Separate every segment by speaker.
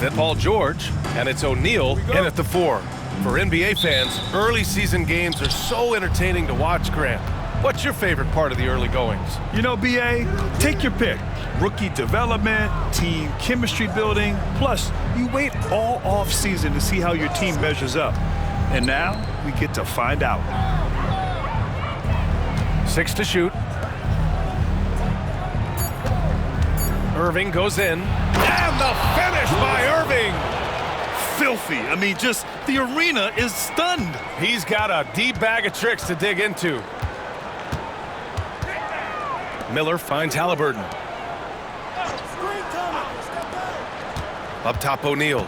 Speaker 1: with it, Paul George, and it's O'Neal in at the 4. For NBA fans, early season games are so entertaining to watch, Grant. What's your favorite part of the early goings?
Speaker 2: You know, BA, take your pick. Rookie development, team chemistry building, plus you wait all off season to see how your team measures up. And now we get to find out.
Speaker 1: 6 to shoot. Irving goes in, and the finish by Irving.
Speaker 2: Filthy. I mean, just the arena is stunned.
Speaker 1: He's got a deep bag of tricks to dig into. Miller finds Halliburton. Up top, O'Neal.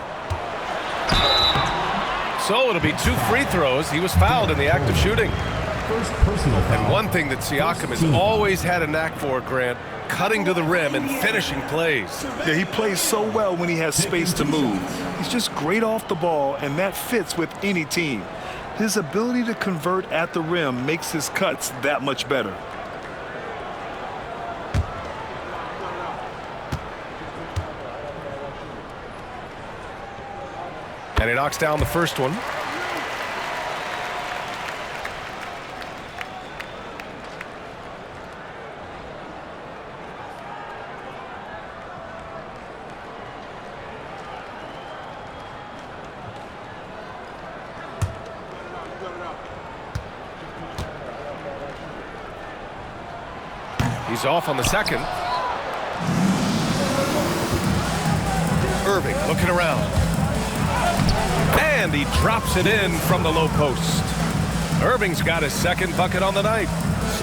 Speaker 1: So it'll be 2 free throws. He was fouled in the act of shooting. And one thing that Siakam has always had a knack for, Grant, cutting to the rim and finishing plays.
Speaker 2: Yeah, he plays so well when he has space to move. He's just great off the ball, and that fits with any team. His ability to convert at the rim makes his cuts that much better.
Speaker 1: And he knocks down the first one. He's off on the second. Irving looking around. And he drops it in from the low post. Irving's got his second bucket on the night.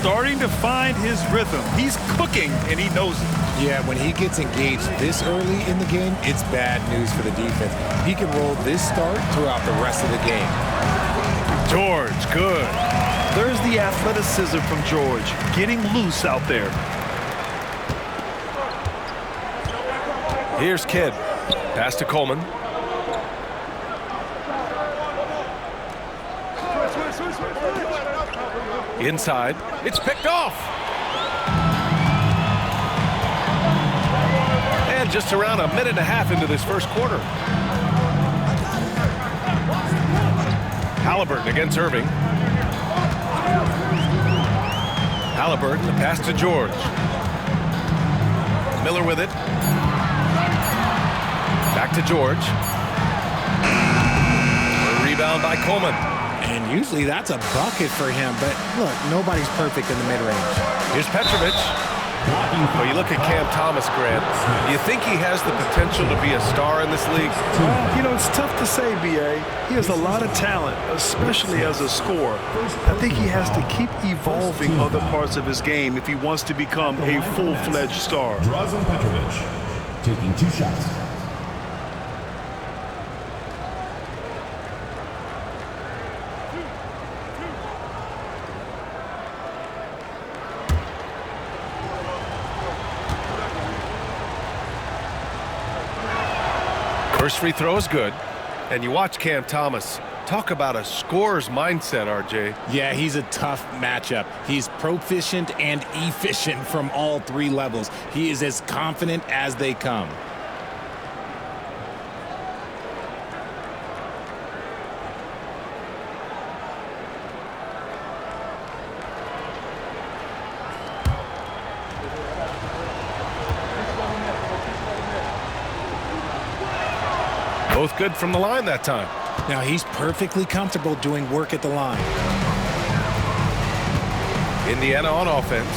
Speaker 2: Starting to find his rhythm. He's cooking, and he knows it.
Speaker 3: Yeah, when he gets engaged this early in the game, it's bad news for the defense. He can roll this start throughout the rest of the game.
Speaker 1: George, good.
Speaker 2: There's the athleticism from George, getting loose out there.
Speaker 1: Here's Kidd. Pass to Coleman. Inside. It's picked off. And just around a minute and a half into this first quarter. Halliburton against Irving. Halliburton, the pass to George. Miller with it. Back to George. A rebound by Coleman.
Speaker 3: And usually that's a bucket for him, but look, nobody's perfect in the mid-range.
Speaker 1: Here's Petrovic. Well, you look at Cam Thomas, Grant. Do you think he has the potential to be a star in this league?
Speaker 2: You know, it's tough to say, B.A. He has a lot of talent, especially as a scorer. I think he has to keep evolving other parts of his game if he wants to become a full-fledged star.
Speaker 4: Drazen Petrovic taking 2 shots.
Speaker 1: First free throw is good. And you watch Cam Thomas. Talk about a scorer's mindset, RJ.
Speaker 3: Yeah, he's a tough matchup. He's proficient and efficient from all 3 levels. He is as confident as they come.
Speaker 1: Both good from the line that time.
Speaker 3: Now he's perfectly comfortable doing work at the line.
Speaker 1: Indiana on offense.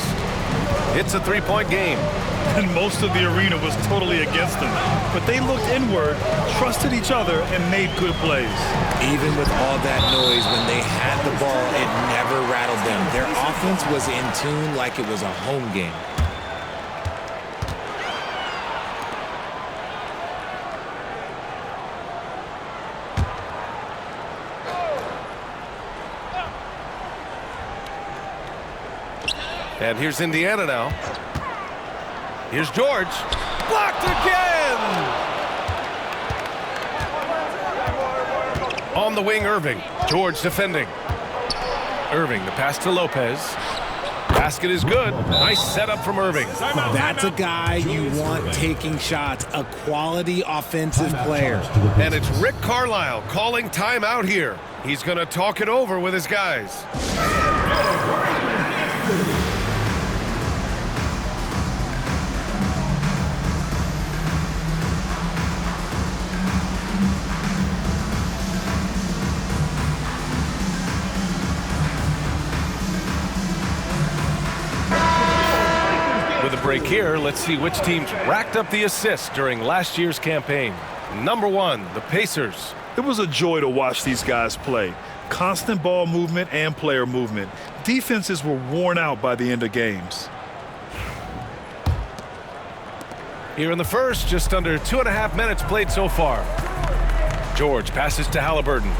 Speaker 1: It's a 3-point game.
Speaker 2: And most of the arena was totally against them. But they looked inward, trusted each other, and made good plays.
Speaker 3: Even with all that noise, when they had the ball, it never rattled them. Their offense was in tune like it was a home game.
Speaker 1: And here's Indiana now. Here's George. Blocked again! On the wing, Irving. George defending. Irving, the pass to Lopez. Basket is good. Nice setup from Irving.
Speaker 3: That's a guy you want taking shots, a quality offensive player.
Speaker 1: And it's Rick Carlisle calling timeout here. He's going to talk it over with his guys. With a break here, let's see which teams racked up the assists during last year's campaign. Number 1, the Pacers.
Speaker 2: It was a joy to watch these guys play. Constant ball movement and player movement. Defenses were worn out by the end of games.
Speaker 1: Here in the first, just under 2.5 minutes played so far. George passes to Halliburton.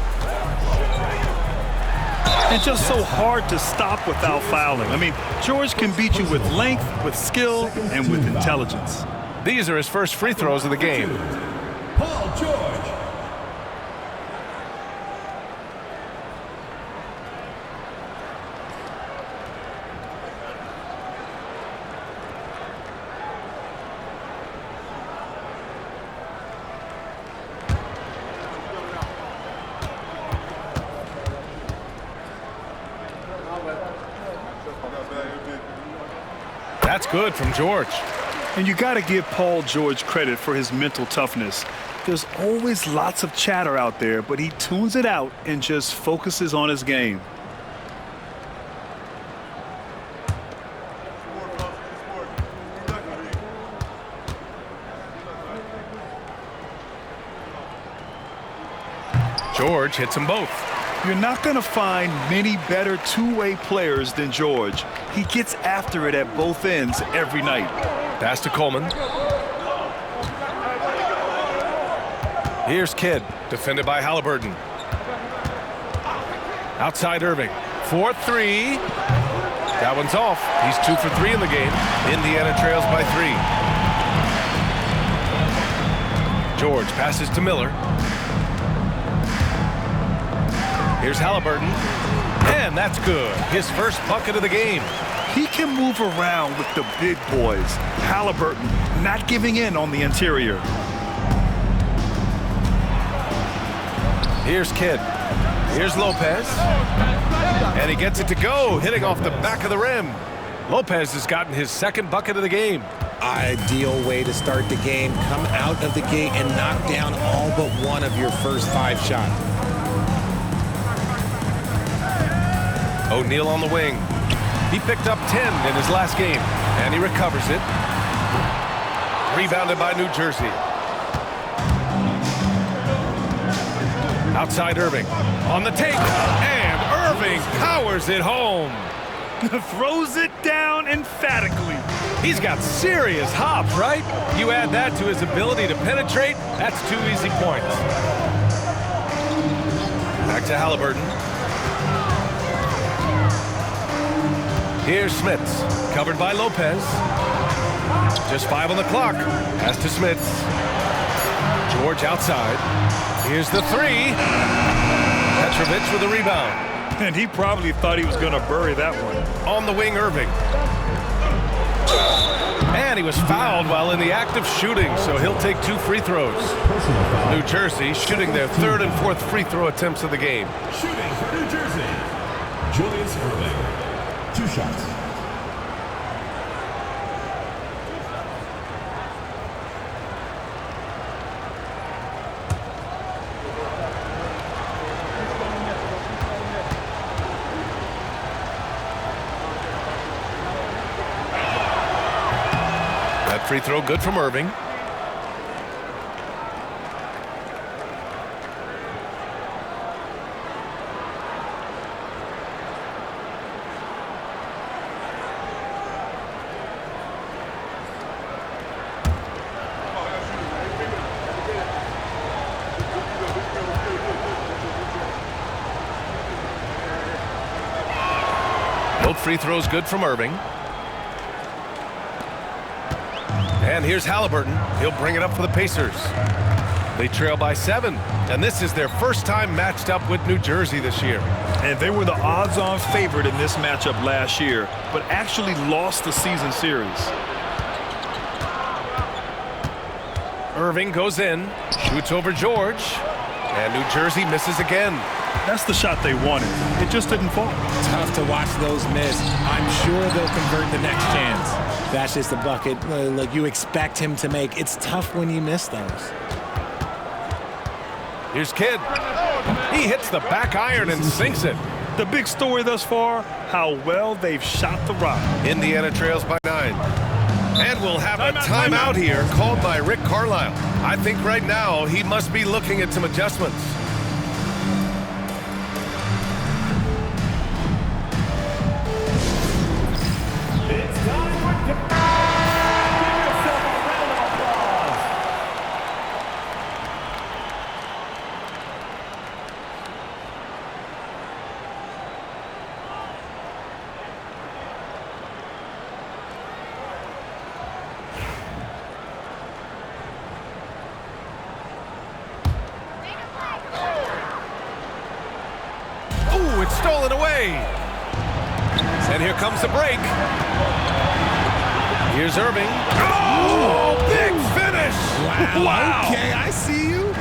Speaker 2: And just so hard to stop without fouling. I mean, George can beat you with length, with skill, and with intelligence.
Speaker 1: These are his first free throws of the game.
Speaker 4: Paul George.
Speaker 1: That's good from George.
Speaker 2: And you got to give Paul George credit for his mental toughness. There's always lots of chatter out there, but he tunes it out and just focuses on his game.
Speaker 1: George hits them both.
Speaker 2: You're not going to find many better two-way players than George. He gets after it at both ends every night.
Speaker 1: Pass to Coleman. Here's Kidd, defended by Halliburton. Outside Irving. 4-3. That one's off. He's 2 for 3 in the game. Indiana trails by 3. George passes to Miller. Here's Halliburton, and that's good. His first bucket of the game.
Speaker 2: He can move around with the big boys. Halliburton not giving in on the interior.
Speaker 1: Here's Kidd. Here's Lopez. And he gets it to go, hitting off the back of the rim. Lopez has gotten his second bucket of the game.
Speaker 3: Ideal way to start the game. Come out of the gate and knock down all but one of your first 5 shots.
Speaker 1: O'Neal on the wing. He picked up 10 in his last game, and he recovers it. Rebounded by New Jersey. Outside Irving. On the take, and Irving powers it home.
Speaker 2: Throws it down emphatically.
Speaker 1: He's got serious hop, right? You add that to his ability to penetrate, that's 2 easy points. Back to Halliburton. Here's Smits, covered by Lopez. Just 5 on the clock. Pass to Smits. George outside. Here's the 3. Petrovic with a rebound.
Speaker 2: And he probably thought he was going to bury that one.
Speaker 1: On the wing, Irving. And he was fouled while in the act of shooting, so he'll take 2 free throws. New Jersey shooting their 3rd and 4th free throw attempts of the game.
Speaker 4: Shooting for New Jersey, Julius Irving. 2 shots.
Speaker 1: That free throw good from Irving. Both free throws good from Irving. And here's Halliburton. He'll bring it up for the Pacers. They trail by 7, and this is their first time matched up with New Jersey this year.
Speaker 2: And they were the odds-on favorite in this matchup last year, but actually lost the season series.
Speaker 1: Irving goes in, shoots over George, and New Jersey misses again.
Speaker 2: That's the shot they wanted. It just didn't fall.
Speaker 3: Tough to watch those miss. I'm sure they'll convert the next chance. That's just a bucket like you expect him to make. It's tough when you miss those.
Speaker 1: Here's Kidd. He hits the back iron and sinks it.
Speaker 2: The big story thus far, how well they've shot the rock.
Speaker 1: Indiana trails by 9. And we'll have a timeout here called by Rick Carlisle. I think right now he must be looking at some adjustments. It's stolen away. And here comes the break. Here's Irving. Oh, big finish.
Speaker 3: Wow. Okay, I see you.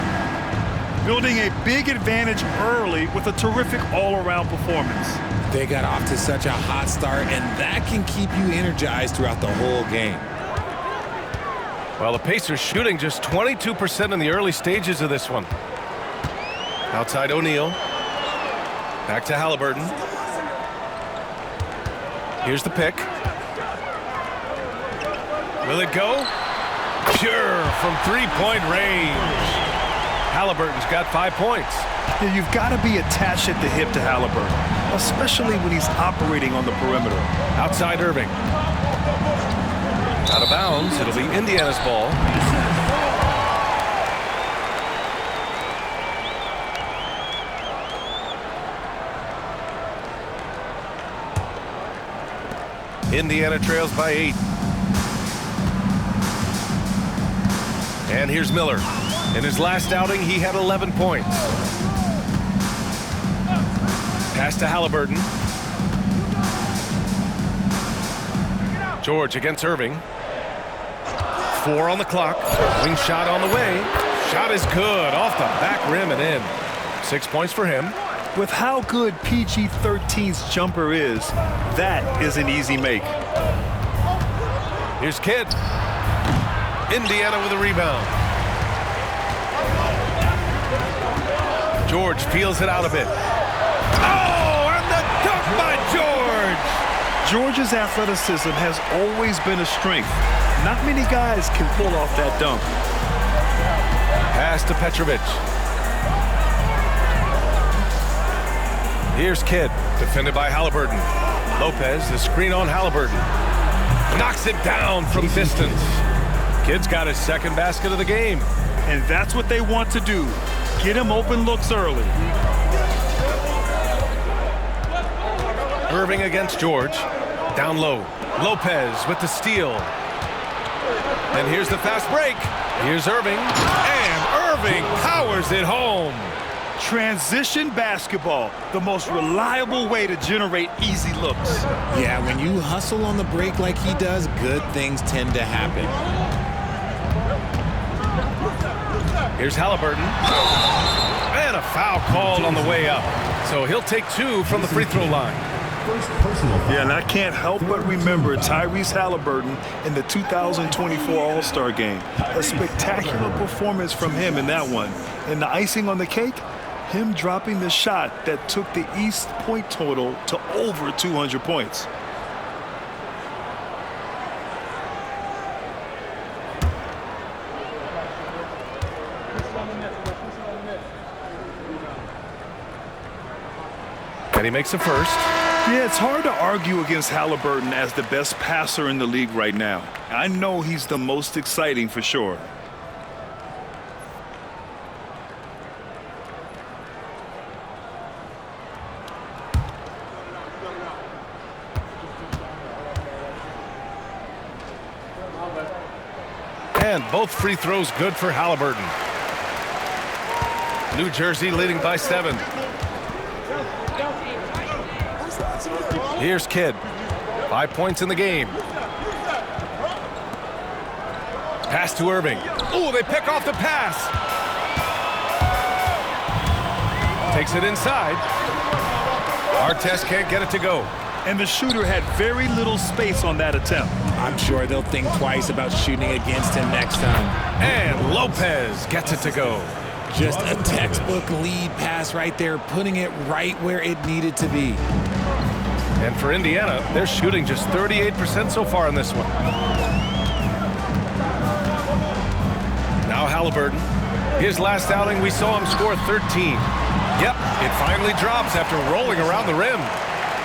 Speaker 2: Building a big advantage early with a terrific all-around performance.
Speaker 3: They got off to such a hot start, and that can keep you energized throughout the whole game.
Speaker 1: Well, the Pacers shooting just 22% in the early stages of this one. Outside O'Neal. Back to Halliburton. Here's the pick. Will it go? Sure, from three-point range. Halliburton's got 5 points.
Speaker 2: Yeah, you've got to be attached at the hip to Halliburton, especially when he's operating on the perimeter.
Speaker 1: Outside Irving. Out of bounds. It'll be Indiana's ball. Indiana trails by 8. And here's Miller. In his last outing, he had 11 points. Pass to Halliburton. George against Irving. 4 on the clock. Wing shot on the way. Shot is good. Off the back rim and in. 6 points for him.
Speaker 2: With how good PG-13's jumper is, that is an easy make.
Speaker 1: Here's Kidd. Indiana with a rebound. George peels it out a bit. Oh, and the dunk by George!
Speaker 2: George's athleticism has always been a strength. Not many guys can pull off that dunk.
Speaker 1: Pass to Petrovic. Here's Kidd, defended by Halliburton. Lopez, the screen on Halliburton. Knocks it down from distance. Kidd's got his second basket of the game.
Speaker 2: And that's what they want to do. Get him open looks early.
Speaker 1: Irving against George. Down low. Lopez with the steal. And here's the fast break. Here's Irving. And Irving powers it home.
Speaker 2: Transition basketball, the most reliable way to generate easy looks.
Speaker 3: Yeah, when you hustle on the break like he does, good things tend to happen.
Speaker 1: Here's Halliburton. And a foul called on the way up. So he'll take 2 from the free throw line.
Speaker 2: Yeah, and I can't help but remember Tyrese Halliburton in the 2024 All-Star Game. A spectacular performance from him in that one. And the icing on the cake, him dropping the shot that took the East point total to over 200 points.
Speaker 1: And he makes a first.
Speaker 2: Yeah, it's hard to argue against Halliburton as the best passer in the league right now. I know he's the most exciting for sure.
Speaker 1: And both free throws good for Halliburton. New Jersey leading by 7. Here's Kidd. 5 points in the game. Pass to Irving. Oh, they pick off the pass. Takes it inside. Artest can't get it to go.
Speaker 2: And the shooter had very little space on that attempt.
Speaker 3: I'm sure they'll think twice about shooting against him next time.
Speaker 1: And Lopez gets it to go.
Speaker 3: Just a textbook lead pass right there, putting it right where it needed to be.
Speaker 1: And for Indiana, they're shooting just 38% so far in this one. Now Halliburton. His last outing, we saw him score 13. Yep, it finally drops after rolling around the rim.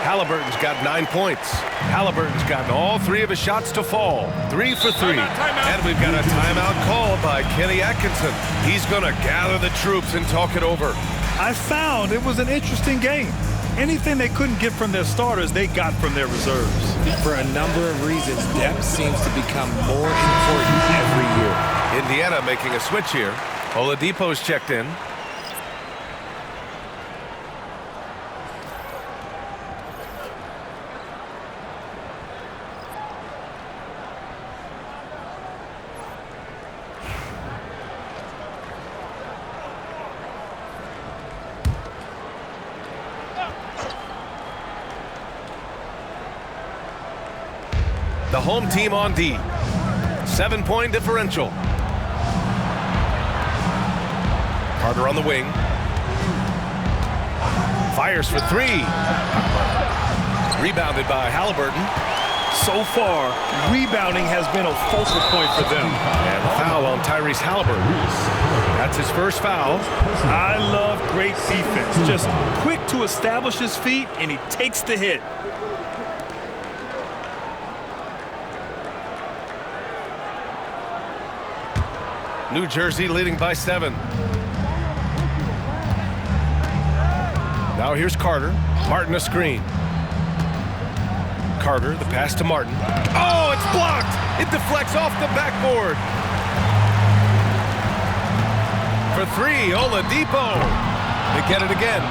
Speaker 1: Halliburton's got 9 points. Halliburton's gotten all 3 of his shots to fall. 3 for 3. And we've got a timeout called by Kenny Atkinson. He's going to gather the troops and talk it over.
Speaker 2: I found it was an interesting game. Anything they couldn't get from their starters, they got from their reserves.
Speaker 3: For a number of reasons, depth seems to become more important every year.
Speaker 1: Indiana making a switch here. Oladipo's checked in. The home team on D. 7-point differential. Carter on the wing. Fires for 3. Rebounded by Halliburton.
Speaker 2: So far, rebounding has been a focal point for them.
Speaker 1: And the foul on Tyrese Halliburton. That's his first foul.
Speaker 2: I love great defense. Just quick to establish his feet, and he takes the hit.
Speaker 1: New Jersey leading by 7. Now here's Carter. Martin a screen. Carter, the pass to Martin. Oh, it's blocked! It deflects off the backboard. For 3, Oladipo. They get it again.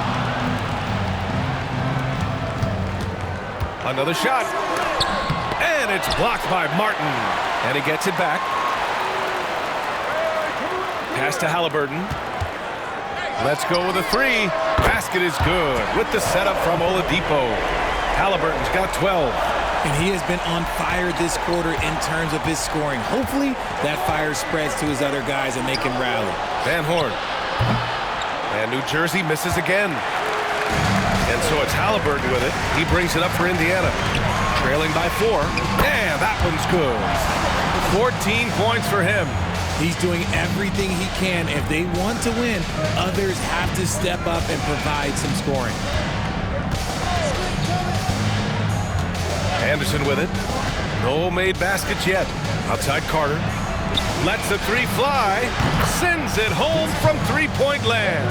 Speaker 1: Another shot. And it's blocked by Martin. And he gets it back. Pass to Halliburton. Let's go with a 3. Basket is good with the setup from Oladipo. Halliburton's got 12.
Speaker 3: And he has been on fire this quarter in terms of his scoring. Hopefully that fire spreads to his other guys and they can rally.
Speaker 1: Van Horn. And New Jersey misses again. And so it's Halliburton with it. He brings it up for Indiana. Trailing by 4. And that one's good. 14 points for him.
Speaker 3: He's doing everything he can. If they want to win, others have to step up and provide some scoring.
Speaker 1: Anderson with it. No made baskets yet. Outside Carter. Lets the 3 fly. Sends it home from three-point land.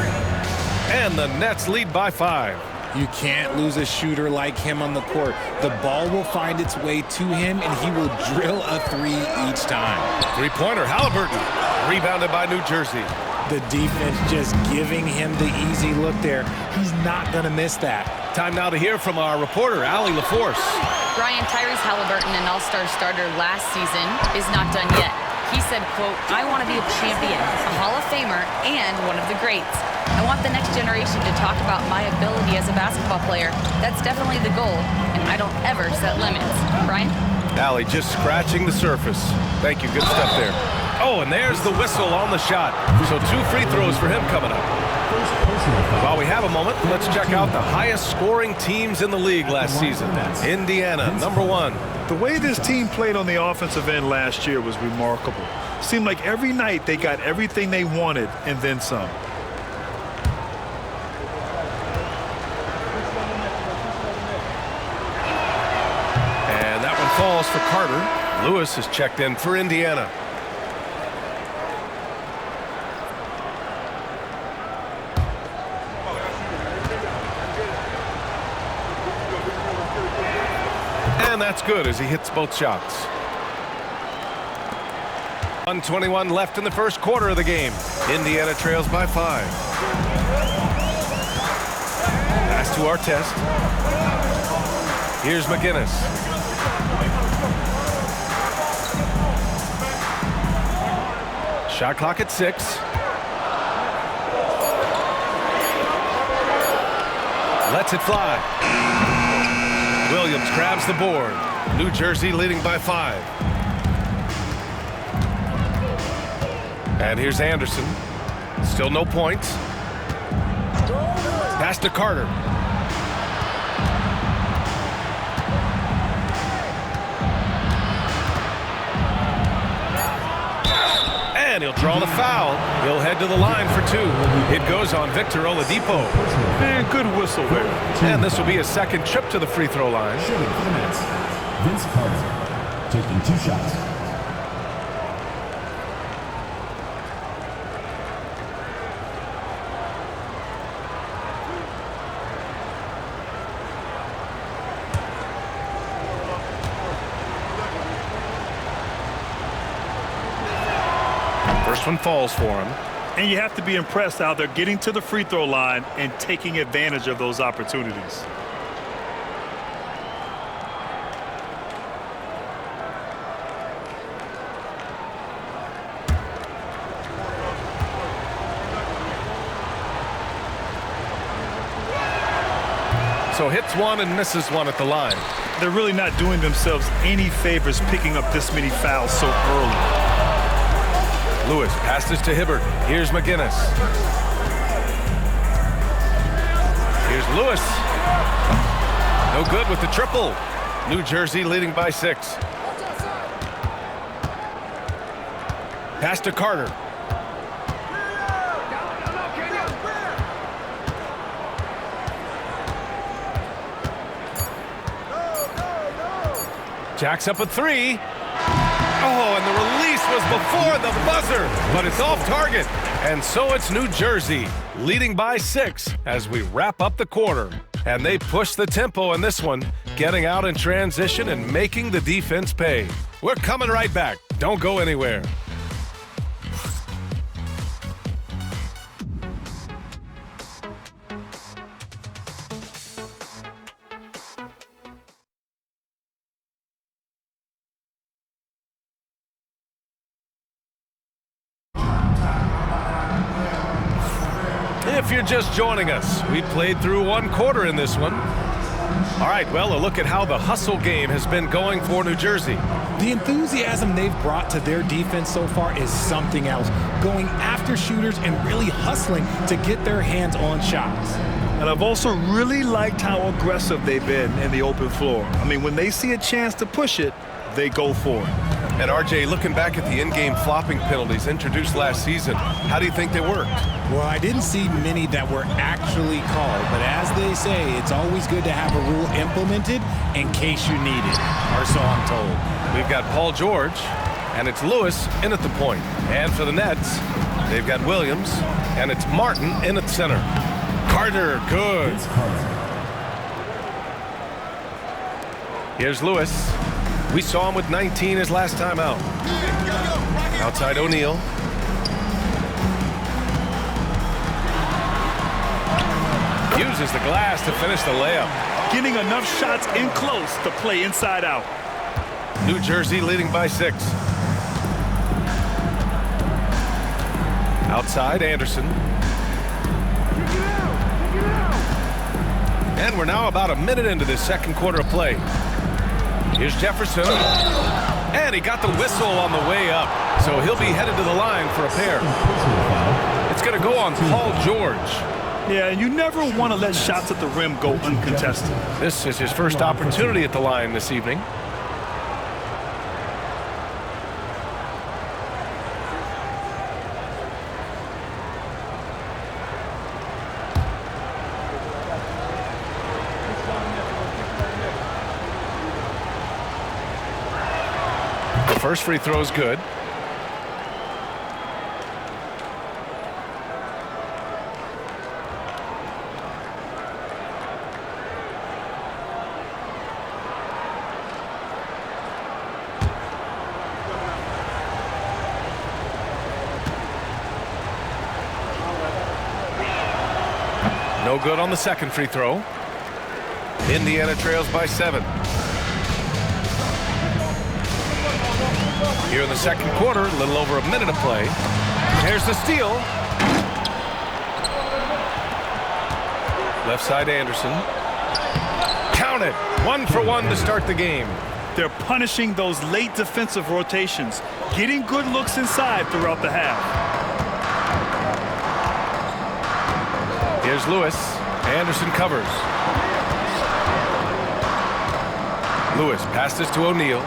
Speaker 1: And the Nets lead by 5.
Speaker 3: You can't lose a shooter like him on the court. The ball will find its way to him, and he will drill a 3 each time.
Speaker 1: Three-pointer, Halliburton. Rebounded by New Jersey.
Speaker 3: The defense just giving him the easy look there. He's not going to miss that.
Speaker 1: Time now to hear from our reporter, Allie LaForce.
Speaker 5: Brian, Tyrese Halliburton, an all-star starter last season, is not done yet. He said, quote, "I want to be a champion, a Hall of Famer, and one of the greats. I want the next generation to talk about my ability as a basketball player. That's definitely the goal, and I don't ever set limits." Brian?
Speaker 1: Allie just scratching the surface. Thank you, good stuff there. Oh, and there's the whistle on the shot. So 2 free throws for him coming up. While we have a moment, let's check out the highest scoring teams in the league last season. Indiana, number 1.
Speaker 2: The way this team played on the offensive end last year was remarkable. Seemed like every night they got everything they wanted and then some.
Speaker 1: And that one falls for Carter. Lewis is checked in for Indiana. And that's good as he hits both shots. 1:21 left in the first quarter of the game. Indiana trails by 5. Pass to Artest. Here's McGinnis. Shot clock at 6. Lets it fly. Williams grabs the board. New Jersey leading by 5. And here's Anderson. Still no points. Pass to Carter. And he'll draw the foul. He'll head to the line for 2. It goes on Victor Oladipo.
Speaker 2: Man, good whistle there.
Speaker 1: And this will be his second trip to the free throw line.
Speaker 4: Shooting for the Nets, Vince Carter, taking 2 shots.
Speaker 1: First one falls for him.
Speaker 2: And you have to be impressed how they're getting to the free throw line and taking advantage of those opportunities.
Speaker 1: So hits one and misses one at the line.
Speaker 2: They're really not doing themselves any favors picking up this many fouls so early.
Speaker 1: Lewis passes to Hibbert. Here's McGinnis. Here's Lewis. No good with the triple. New Jersey leading by 6. Pass to Carter. Jacks up a 3. Oh, and the release was before the buzzer, but it's off target. And so it's New Jersey leading by 6 as we wrap up the quarter. And they push the tempo in this one, getting out in transition and making the defense pay. We're coming right back. Don't go anywhere. If you're just joining us, we played through 1 quarter in this one. All right, well, a look at how the hustle game has been going for New Jersey.
Speaker 3: The enthusiasm they've brought to their defense so far is something else. Going after shooters and really hustling to get their hands on shots.
Speaker 2: And I've also really liked how aggressive they've been in the open floor. I mean, when they see a chance to push it, they go for it.
Speaker 1: And RJ, looking back at the in-game flopping penalties introduced last season, how do you think they worked?
Speaker 3: Well, I didn't see many that were actually called, but as they say, it's always good to have a rule implemented in case you need it, or so I'm told.
Speaker 1: We've got Paul George, and it's Lewis in at the point. And for the Nets, they've got Williams, and it's Martin in at center. Carter, good. Here's Lewis. We saw him with 19 his last time out. Outside O'Neal. Uses the glass to finish the layup.
Speaker 2: Getting enough shots in close to play inside out.
Speaker 1: New Jersey leading by 6. Outside Anderson. And we're now about a minute into this second quarter of play. Here's Jefferson. And he got the whistle on the way up. So he'll be headed to the line for a pair. It's going to go on Paul George.
Speaker 2: Yeah, and you never want to let shots at the rim go uncontested.
Speaker 1: This is his first opportunity at the line this evening. The first free throw is good. No good on the second free throw. Indiana trails by 7. Here in the second quarter, a little over a minute of play. There's the steal. Left side Anderson. Count it. 1 for 1 to start the game.
Speaker 2: They're punishing those late defensive rotations, getting good looks inside throughout the half.
Speaker 1: Here's Lewis. Anderson covers. Lewis passes to O'Neal.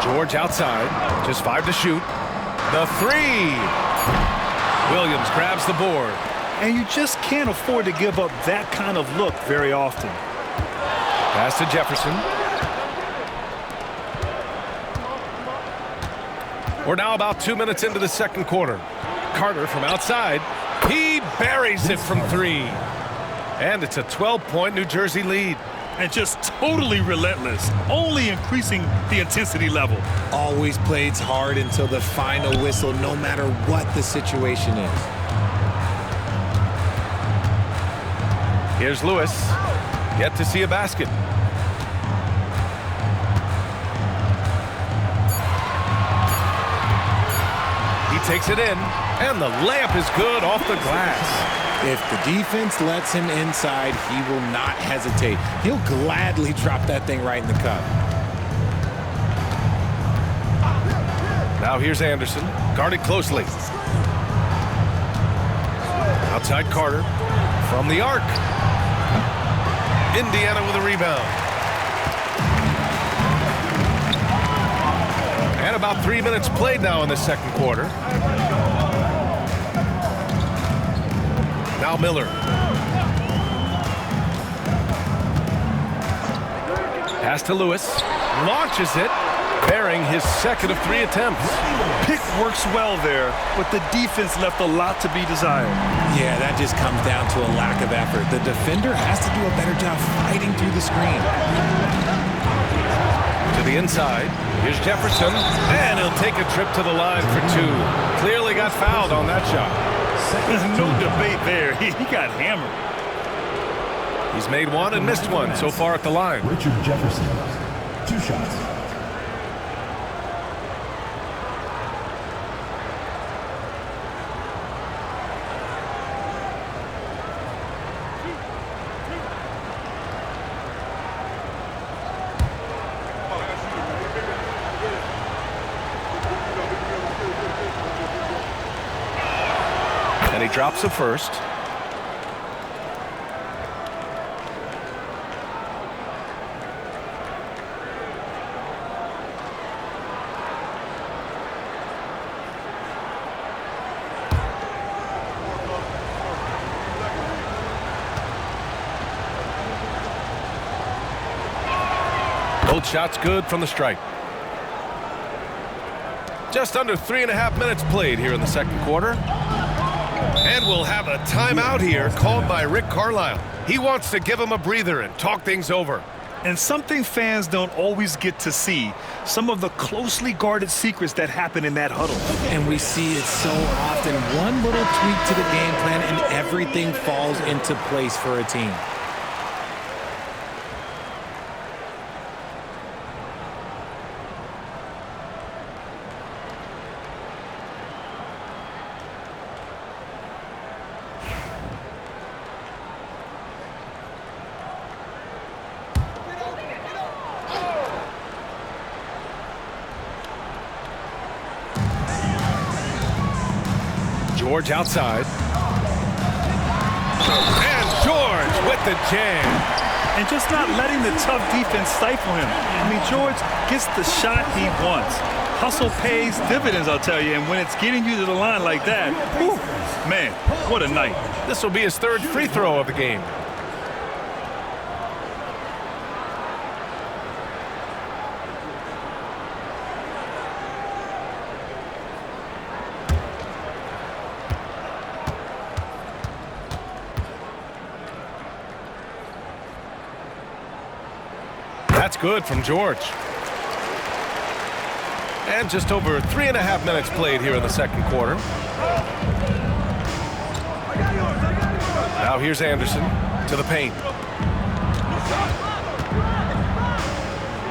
Speaker 1: George outside. Just 5 to shoot. The 3. Williams grabs the board.
Speaker 2: And you just can't afford to give up that kind of look very often.
Speaker 1: Pass to Jefferson. We're now about 2 minutes into the second quarter. Carter from outside. He buries it from 3. And it's a 12-point New Jersey lead.
Speaker 2: And just totally relentless, only increasing the intensity level.
Speaker 3: Always plays hard until the final whistle, no matter what the situation is.
Speaker 1: Here's Lewis. Yet to see a basket. He takes it in, and the layup is good off the glass.
Speaker 3: If the defense lets him inside, he will not hesitate. He'll gladly drop that thing right in the cup.
Speaker 1: Now here's Anderson, guarded closely. Outside Carter, from the arc. Indiana with a rebound. And about 3 minutes played now in the second quarter. Now Miller. Pass to Lewis. Launches it, bearing his second of 3 attempts.
Speaker 2: Pick works well there, but the defense left a lot to be desired.
Speaker 3: Yeah, that just comes down to a lack of effort. The defender has to do a better job fighting through the screen.
Speaker 1: To the inside. Here's Jefferson. And he'll take a trip to the line for 2. Clearly got fouled on that shot.
Speaker 2: No debate there. He got hammered.
Speaker 1: He's made 1 and missed 1 so far at the line.
Speaker 4: Richard Jefferson, 2 shots.
Speaker 1: And he drops a first. Both shots good from the stripe. Just under 3.5 minutes played here in the second quarter. And we'll have a timeout here called by Rick Carlisle. He wants to give him a breather and talk things over.
Speaker 2: And something fans don't always get to see, some of the closely guarded secrets that happen in that huddle.
Speaker 3: And we see it so often. One little tweak to the game plan and everything falls into place for a team.
Speaker 1: George outside. And George with the jam.
Speaker 2: And just not letting the tough defense stifle him. I mean, George gets the shot he wants. Hustle pays dividends, I'll tell you. And when it's getting you to the line like that, whew, man, what a night.
Speaker 1: This will be his 3rd free throw of the game. That's good from George. And just over 3.5 minutes played here in the second quarter. Now here's Anderson to the paint.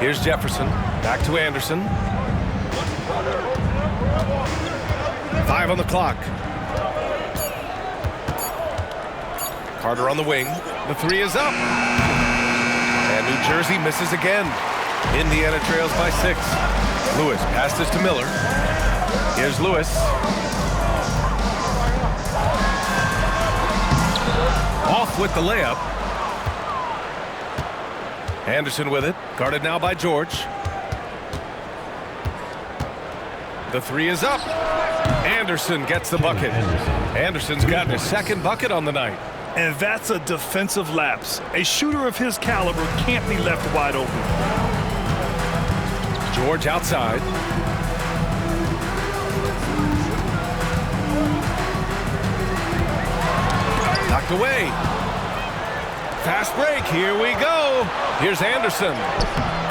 Speaker 1: Here's Jefferson. Back to Anderson. 5 on the clock. Carter on the wing. The 3 is up. And New Jersey misses again. Indiana trails by 6. Lewis passes to Miller. Here's Lewis. Off with the layup. Anderson with it. Guarded now by George. The 3 is up. Anderson gets the bucket. Anderson's gotten his second bucket on the night.
Speaker 2: And that's a defensive lapse. A shooter of his caliber can't be left wide open.
Speaker 1: George outside. Knocked away. Fast break. Here we go. Here's Anderson.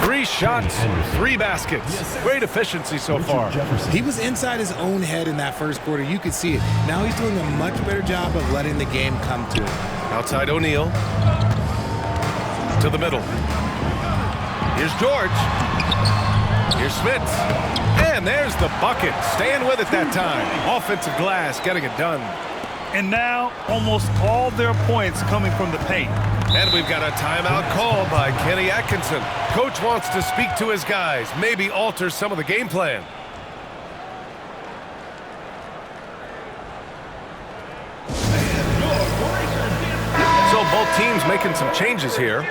Speaker 1: 3 shots, 3 baskets. Great efficiency so far.
Speaker 3: He was inside his own head in that first quarter. You could see it. Now he's doing a much better job of letting the game come to him.
Speaker 1: Outside O'Neal. To the middle. Here's George. Here's Smith. And there's the bucket. Staying with it that time. Offensive glass, getting it done.
Speaker 2: And now almost all their points coming from the paint.
Speaker 1: And we've got a timeout called by Kenny Atkinson. Coach wants to speak to his guys, maybe alter some of the game plan. So both teams making some changes here.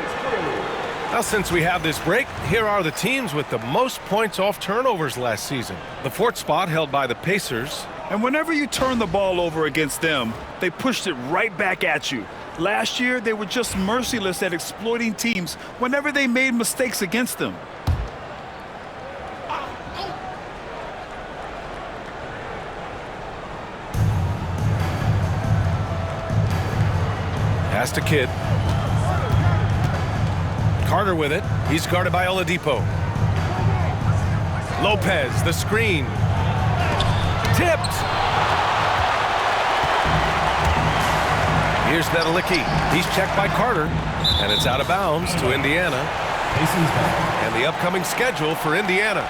Speaker 1: Now, since we have this break, here are the teams with the most points off turnovers last season. The 4th spot held by the Pacers.
Speaker 2: And whenever you turn the ball over against them, they pushed it right back at you. Last year, they were just merciless at exploiting teams whenever they made mistakes against them.
Speaker 1: Pass to Kidd. Carter with it. He's guarded by Oladipo. Lopez, the screen. Tipped. Here's Nedelicki. He's checked by Carter. And it's out of bounds to Indiana. And the upcoming schedule for Indiana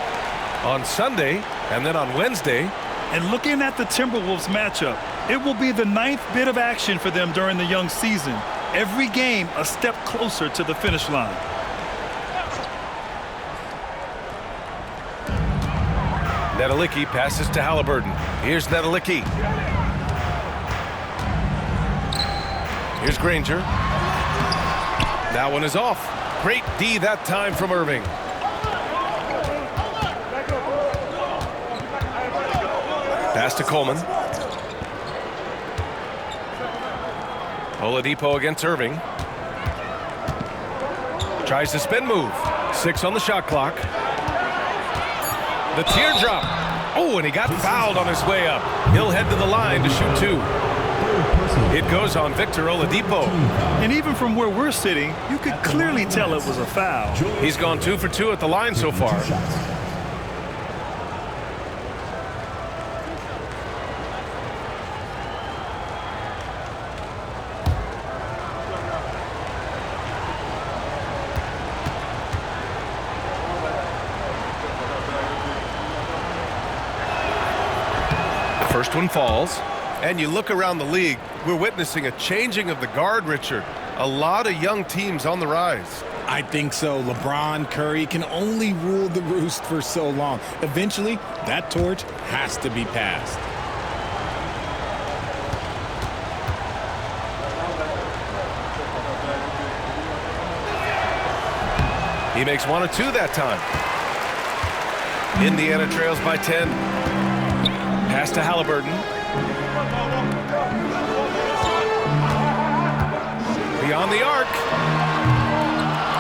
Speaker 1: on Sunday and then on Wednesday.
Speaker 2: And looking at the Timberwolves matchup, it will be the 9th bit of action for them during the young season. Every game a step closer to the finish line.
Speaker 1: Nedelicki passes to Halliburton. Here's Nedelicki. Here's Granger. That one is off. Great D that time from Irving. Pass to Coleman. Oladipo against Irving. Tries to spin move. 6 on the shot clock. The teardrop. Oh, and he got fouled on his way up. He'll head to the line to shoot 2. It goes on Victor Oladipo.
Speaker 2: And even from where we're sitting, you could clearly tell it was a foul.
Speaker 1: He's gone 2 for 2 at the line so far. First one falls. And you look around the league, we're witnessing a changing of the guard, Richard. A lot of young teams on the rise.
Speaker 3: I think so. LeBron, Curry can only rule the roost for so long. Eventually, that torch has to be passed.
Speaker 1: He makes 1 of 2 that time. Indiana trails by 10. Pass to Halliburton. Beyond the arc.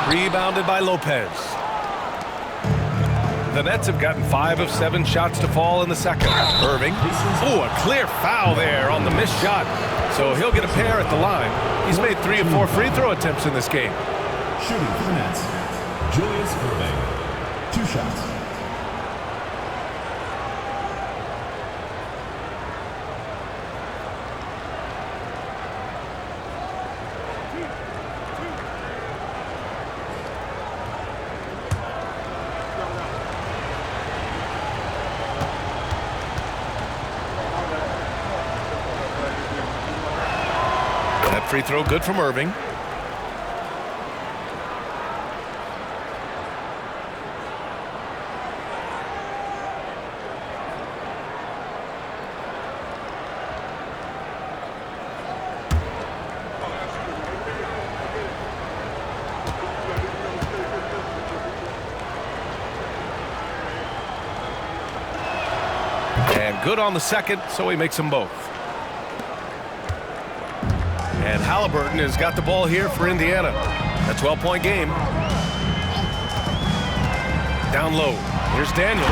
Speaker 1: Rebounded by Lopez. The Nets have gotten 5 of 7 shots to fall in the second. Irving. Oh, a clear foul there on the missed shot. So he'll get a pair at the line. He's made 3 of 4 free throw attempts in this game.
Speaker 4: Shooting for the Nets, Julius Irving. 2 shots.
Speaker 1: Free throw good from Irving. And good on the second, so he makes them both. And Halliburton has got the ball here for Indiana. A 12-point game. Down low. Here's Daniels.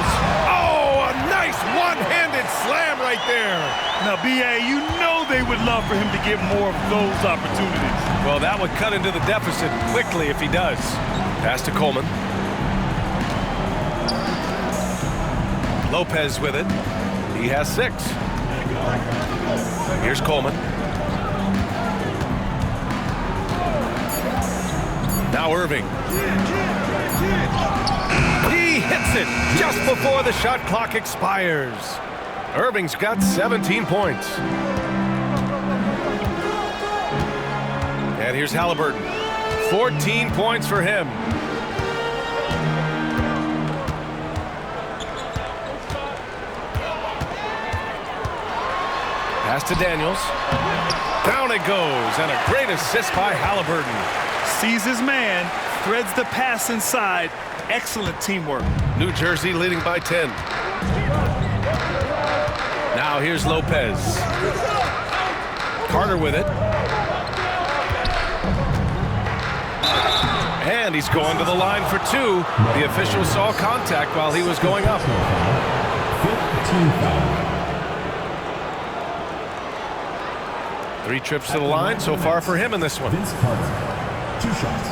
Speaker 1: Oh, a nice one-handed slam right there.
Speaker 2: Now, B.A., you know they would love for him to get more of those opportunities.
Speaker 1: Well, that would cut into the deficit quickly if he does. Pass to Coleman. Lopez with it. He has 6. Here's Coleman. Now Irving. He hits it just before the shot clock expires. Irving's got 17 points. And here's Halliburton. 14 points for him. Pass to Daniels. Down it goes, and a great assist by Halliburton.
Speaker 2: Sees his man, threads the pass inside. Excellent teamwork.
Speaker 1: New Jersey leading by 10. Now here's Lopez. Carter with it. And he's going to the line for 2. The official saw contact while he was going up.
Speaker 4: 15 foul.
Speaker 1: 3 trips to the line so far for him in this one.
Speaker 4: Vince Carter, 2 shots.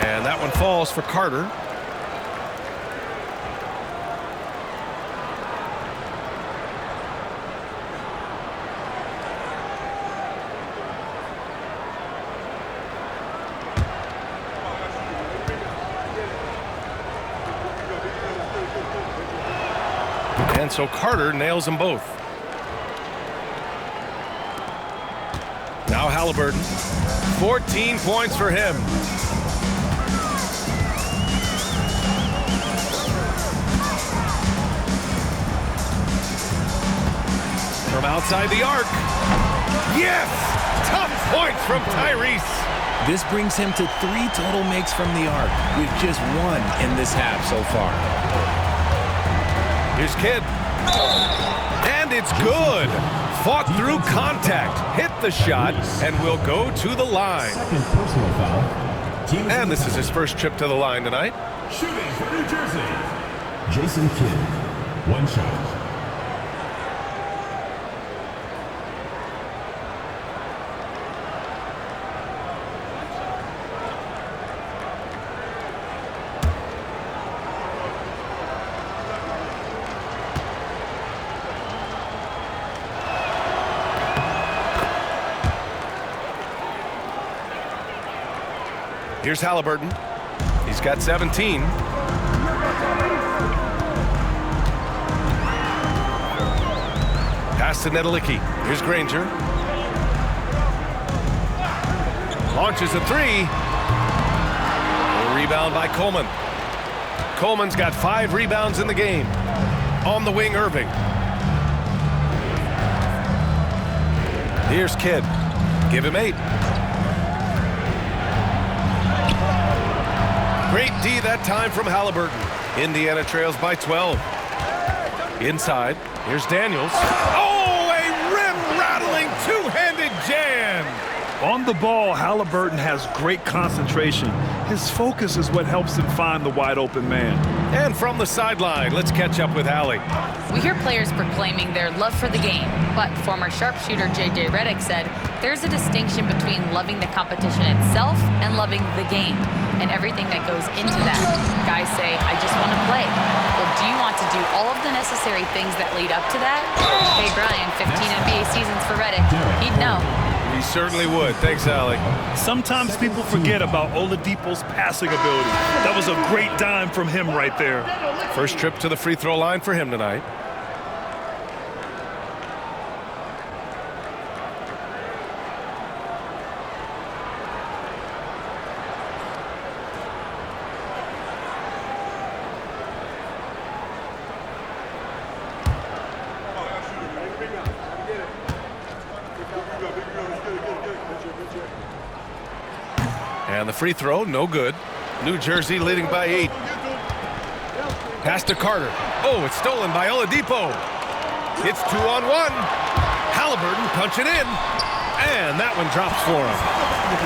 Speaker 1: And that one falls for Carter. And so Carter nails them both. Now Halliburton. 14 points for him. From outside the arc. Yes! Tough points from Tyrese.
Speaker 3: This brings him to 3 total makes from the arc, with just 1 in this half so far.
Speaker 1: Here's Kidd. And it's good. Fought through contact, hit the shot, and will go to the line.
Speaker 4: Second personal foul.
Speaker 1: And this is his first trip to the line tonight.
Speaker 4: Shooting for New Jersey, Jason Kidd, 1 shot.
Speaker 1: Here's Halliburton. He's got 17. Pass to Nedelicki. Here's Granger. Launches a 3. A rebound by Coleman. Coleman's got 5 rebounds in the game. On the wing, Irving. Here's Kidd. Give him 8. Great D that time from Halliburton. Indiana trails by 12. Inside, here's Daniels. Oh, a rim-rattling two-handed jam.
Speaker 2: On the ball, Halliburton has great concentration. His focus is what helps him find the wide open man.
Speaker 1: And from the sideline, let's catch up with Hallie.
Speaker 5: We hear players proclaiming their love for the game, but former sharpshooter J.J. Redick said there's a distinction between loving the competition itself and loving the game and everything that goes into that. Guys say, I just want to play. Well, do you want to do all of the necessary things that lead up to that? Hey, Brian, 15 NBA seasons for Redick. He'd know.
Speaker 1: He certainly would. Thanks, Hallie.
Speaker 2: Sometimes people forget about Oladipo's passing ability. That was a great dime from him right there.
Speaker 1: First trip to the free throw line for him tonight. And the free throw, no good. New Jersey leading by 8. Pass to Carter. Oh, it's stolen by Oladipo. It's 2-on-1. Halliburton punching in. And that one drops for him.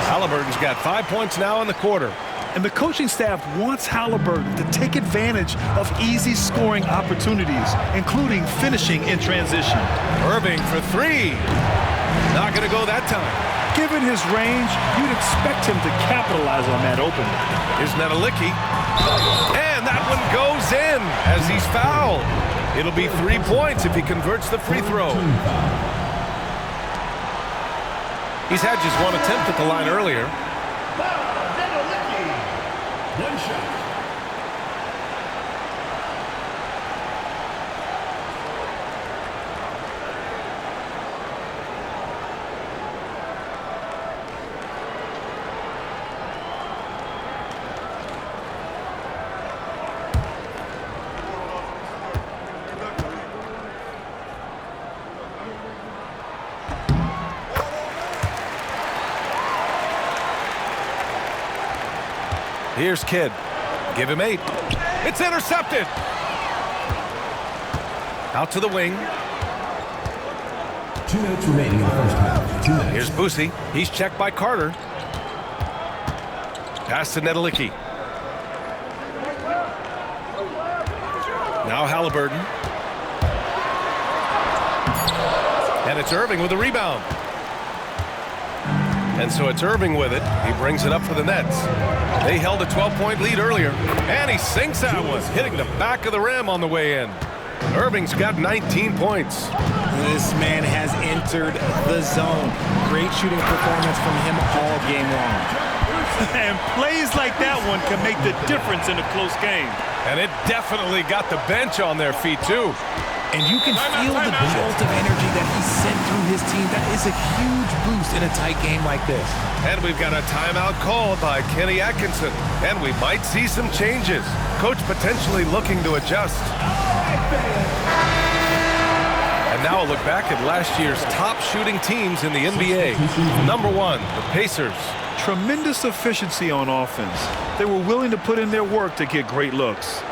Speaker 1: Halliburton's got 5 points now in the quarter.
Speaker 2: And the coaching staff wants Halliburton to take advantage of easy scoring opportunities, including finishing in transition.
Speaker 1: Irving for 3. Not going to go that time.
Speaker 2: Given his range, you'd expect him to capitalize on that opening.
Speaker 1: Here's Nedelicki. And that one goes in as he's fouled. It'll be 3 points if he converts the free throw. He's had just one attempt at the line earlier.
Speaker 4: One shot.
Speaker 1: Here's Kidd. Give him 8. It's intercepted. Out to the wing.
Speaker 4: 2 minutes remaining in the first half. 2 minutes.
Speaker 1: Here's Boosie. He's checked by Carter. Pass to Nedelicki. Now Halliburton. And it's Irving with the rebound. And so it's Irving with it. He brings it up for the Nets. They held a 12-point lead earlier. And he sinks that one, hitting the back of the rim on the way in. Irving's got 19 points.
Speaker 3: This man has entered the zone. Great shooting performance from him all game long.
Speaker 2: And plays like that one can make the difference in a close game.
Speaker 1: And it definitely got the bench on their feet, too.
Speaker 3: And you can feel the jolt of energy that he sent through his team. That is a huge boost in a tight game like this.
Speaker 1: And we've got a timeout called by Kenny Atkinson. And we might see some changes. Coach potentially looking to adjust. And now a look back at last year's top shooting teams in the NBA. Number 1, the Pacers.
Speaker 2: Tremendous efficiency on offense. They were willing to put in their work to get great looks.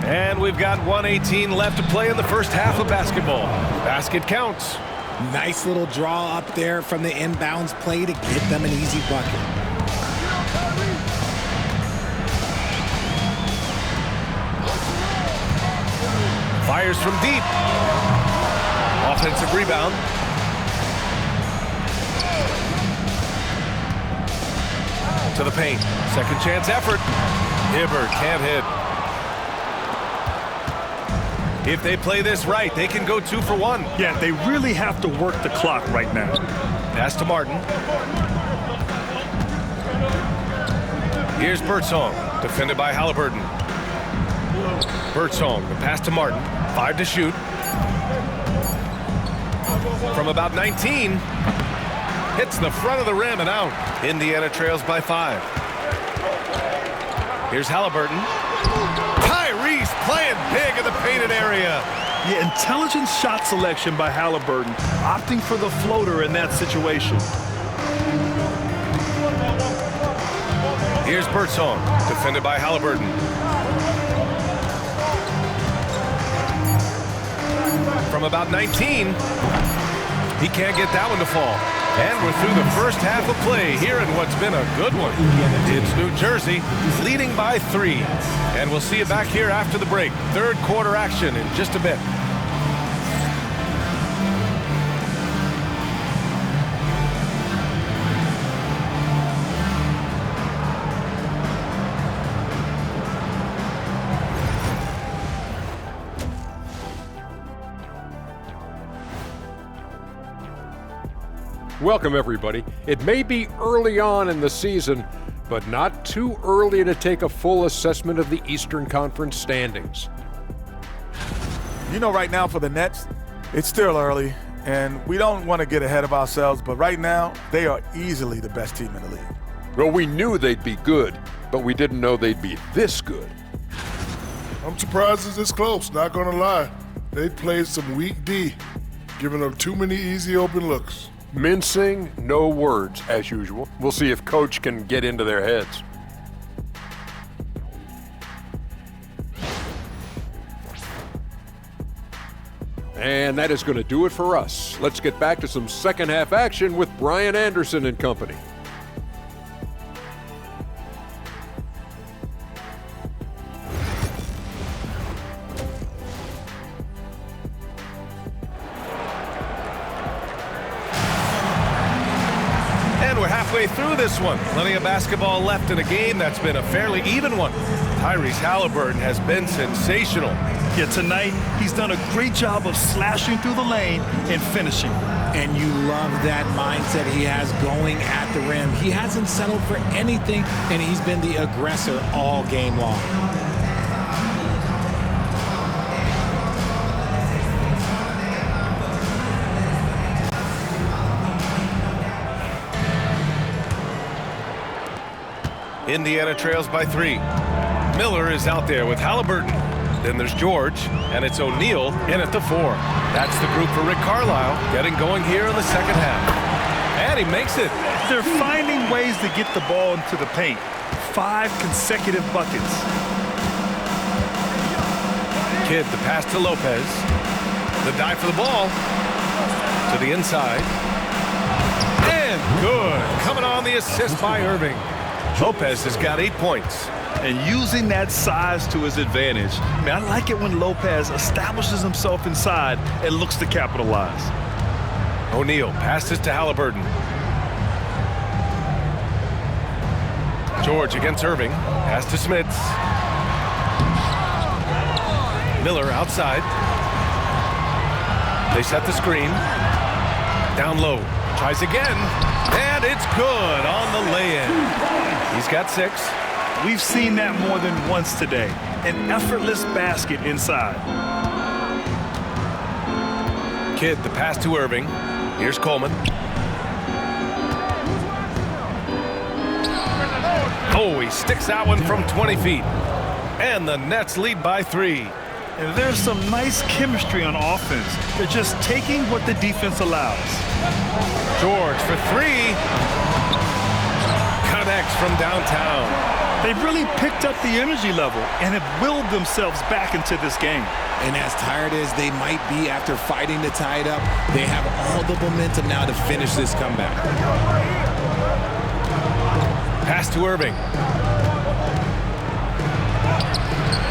Speaker 1: And we've got 1:18 left to play in the first half of basketball. Basket counts.
Speaker 3: Nice little draw up there from the inbounds play to get them an easy bucket.
Speaker 1: Fires from deep. Offensive rebound. To the paint. Second chance effort. Hibbert can't hit. If they play this right, they can go 2 for 1.
Speaker 2: Yeah, they really have to work the clock right now.
Speaker 1: Pass to Martin. Here's Birdsong, defended by Halliburton. Birdsong, the pass to Martin. 5 to shoot. From about 19. Hits the front of the rim and out. Indiana trails by 5. Here's Halliburton. Tyrese playing big in the painted area.
Speaker 2: Yeah, intelligent shot selection by Halliburton, opting for the floater in that situation.
Speaker 1: Here's Birdsong, defended by Halliburton. From about 19, he can't get that one to fall. And we're through the first half of play here in what's been a good one. It's New Jersey leading by 3. And we'll see you back here after the break. Third quarter action in just a bit.
Speaker 6: Welcome, everybody. It may be early on in the season, but not too early to take a full assessment of the Eastern Conference standings.
Speaker 7: You know, right now for the Nets, it's still early, and we don't want to get ahead of ourselves, but right now, they are easily the best team in the league.
Speaker 6: Well, we knew they'd be good, but we didn't know they'd be this good.
Speaker 8: I'm surprised it's this close, not gonna lie. They played some weak D, giving up too many easy open looks.
Speaker 6: Mincing, no words, as usual. We'll see if Coach can get into their heads. And that is going to do it for us. Let's get back to some second half action with Brian Anderson and company.
Speaker 1: Halfway through this one. Plenty of basketball left in a game that's been a fairly even one. Tyrese Halliburton has been sensational.
Speaker 2: Yeah, tonight he's done a great job of slashing through the lane and finishing.
Speaker 3: And you love that mindset he has going at the rim. He hasn't settled for anything, and he's been the aggressor all game long.
Speaker 1: Indiana trails by 3. Miller is out there with Halliburton. Then there's George, and it's O'Neal in at the 4. That's the group for Rick Carlisle getting going here in the second half. And he makes it.
Speaker 2: They're finding ways to get the ball into the paint. 5 consecutive buckets.
Speaker 1: Kidd, the pass to Lopez. The dive for the ball. To the inside. And good. Coming on the assist by Irving. Lopez has got 8 points.
Speaker 2: And using that size to his advantage. I mean, I like it when Lopez establishes himself inside and looks to capitalize.
Speaker 1: O'Neal passes to Halliburton. George against Irving. Pass to Smits. Miller outside. They set the screen. Down low. Tries again. And it's good on the lay-in. He's got 6.
Speaker 2: We've seen that more than once today. An effortless basket inside.
Speaker 1: Kidd, the pass to Irving. Here's Coleman. Oh, he sticks that one from 20 feet. And the Nets lead by 3.
Speaker 2: And there's some nice chemistry on offense. They're just taking what the defense allows.
Speaker 1: George for 3. Connects from downtown.
Speaker 2: They've really picked up the energy level and have willed themselves back into this game.
Speaker 3: And as tired as they might be after fighting to tie it up, they have all the momentum now to finish this comeback.
Speaker 1: Pass to Irving.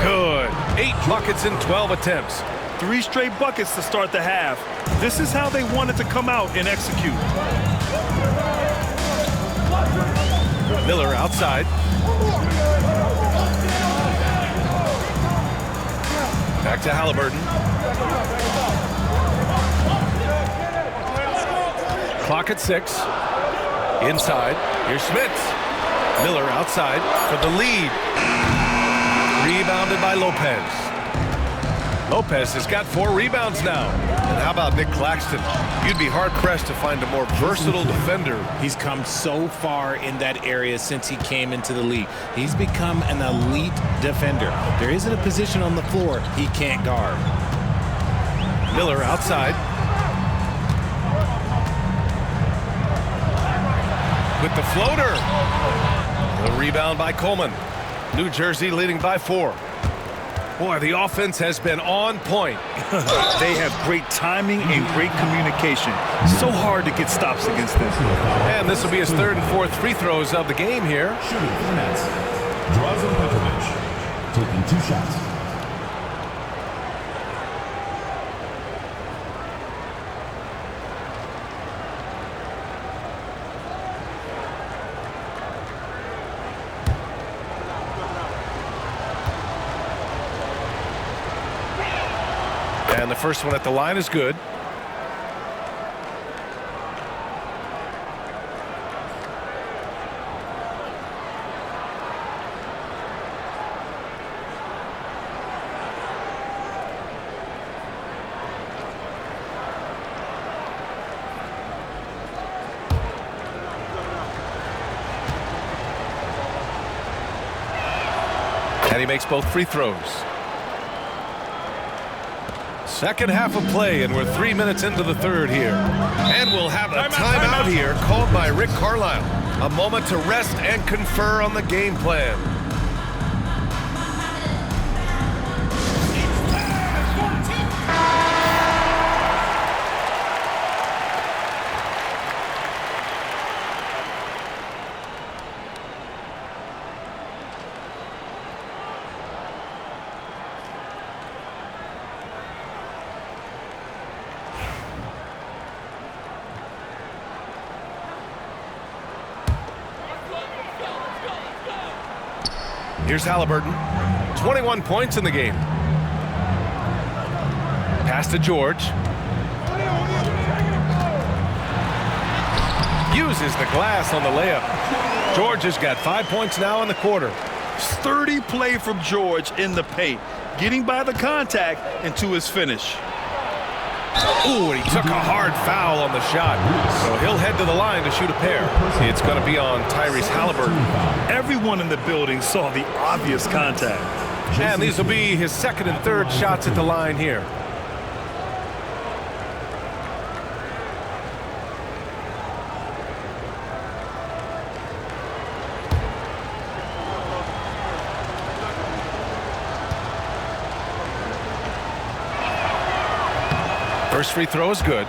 Speaker 1: Good. 8 buckets in 12 attempts.
Speaker 2: 3 straight buckets to start the half. This is how they wanted to come out and execute.
Speaker 1: Miller outside. Back to Halliburton. Clock at 6. Inside. Here's Smits. Miller outside for the lead. Rebounded by Lopez. Lopez has got 4 rebounds now. And how about Nick Claxton? You'd be hard-pressed to find a more versatile defender.
Speaker 3: He's come so far in that area since he came into the league. He's become an elite defender. There isn't a position on the floor he can't guard.
Speaker 1: Miller outside. With the floater. The rebound by Coleman. New Jersey leading by 4. Boy, the offense has been on point.
Speaker 2: They have great timing and great communication. So hard to get stops against them.
Speaker 1: And this will be his 3rd and 4th free throws of the game here.
Speaker 4: Shooting for the Nets, Drazen Petrovic, taking 2 shots.
Speaker 1: And the first one at the line is good. And he makes both free throws. Second half of play, and we're 3 minutes into the 3rd here. And we'll have a timeout here called by Rick Carlisle. A moment to rest and confer on the game plan. Here's Halliburton. 21 points in the game. Pass to George. Uses the glass on the layup. George has got 5 points now in the quarter.
Speaker 2: Sturdy play from George in the paint, getting by the contact and to his finish.
Speaker 1: Ooh, and he took a hard foul on the shot. So he'll head to the line to shoot a pair. It's going to be on Tyrese Halliburton.
Speaker 2: Everyone in the building saw the obvious contact.
Speaker 1: And these will be his 2nd and 3rd shots at the line here. First free throw is good.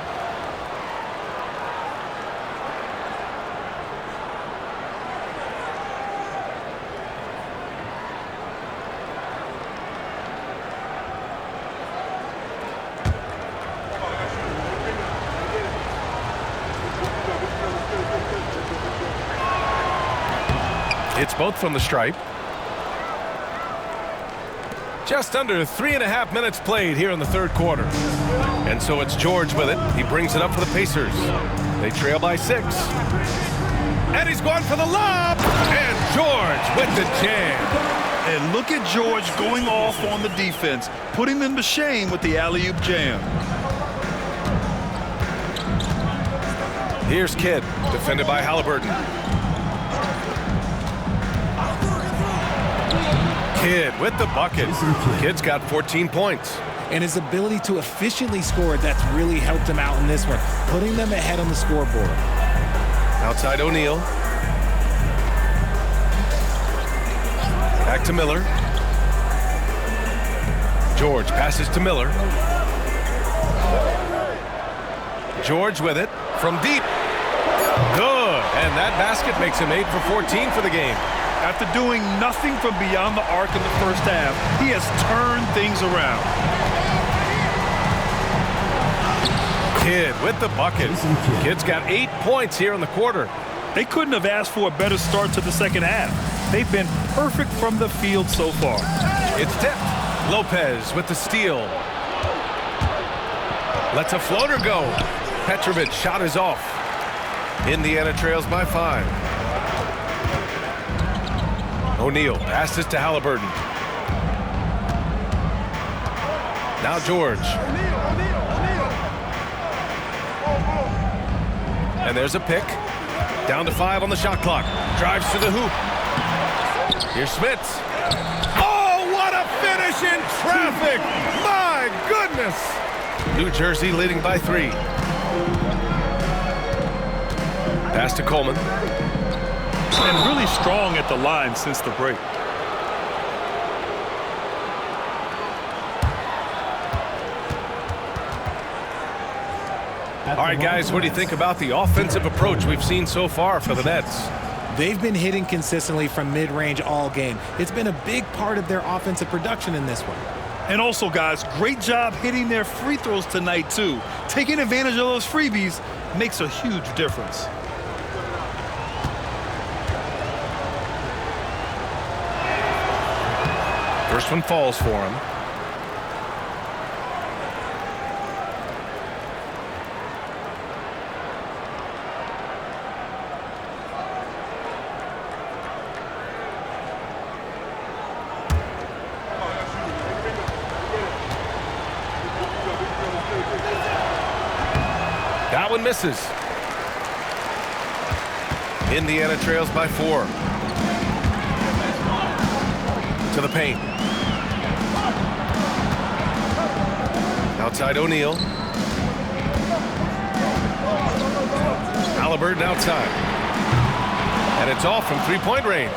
Speaker 1: It's both from the stripe. Just under 3.5 minutes played here in the 3rd quarter. And so it's George with it. He brings it up for the Pacers. They trail by 6. And he's going for the lob. And George with the jam.
Speaker 2: And look at George going off on the defense, putting them to shame with the alley-oop jam.
Speaker 1: Here's Kidd, defended by Halliburton. Kidd with the bucket. Kidd's got 14 points.
Speaker 3: And his ability to efficiently score, that's really helped him out in this one, putting them ahead on the scoreboard.
Speaker 1: Outside O'Neal. Back to Miller. George passes to Miller. George with it from deep. Good. And that basket makes him 8 for 14 for the game.
Speaker 2: After doing nothing from beyond the arc in the first half, he has turned things around.
Speaker 1: Kidd with the bucket. Kidd's got 8 points here in the quarter.
Speaker 2: They couldn't have asked for a better start to the second half. They've been perfect from the field so far.
Speaker 1: It's tipped. Lopez with the steal. Lets a floater go. Petrovic shot is off. Indiana trails by 5. O'Neal passes to Halliburton. Now George. And there's a pick. Down to 5 on the shot clock. Drives to the hoop. Here's Smits. Oh, what a finish in traffic! My goodness! New Jersey leading by 3. Pass to Coleman.
Speaker 2: and really strong at the line since the break.
Speaker 1: All right, guys, what do you think about the offensive approach we've seen so far for the Nets?
Speaker 3: They've been hitting consistently from mid-range all game. It's been a big part of their offensive production in this one.
Speaker 2: And also, guys, great job hitting their free throws tonight, too. Taking advantage of those freebies makes a huge difference.
Speaker 1: First one falls for him. That one misses. Indiana trails by 4. To the paint. Outside O'Neal. Halliburton outside. And it's off from three-point range.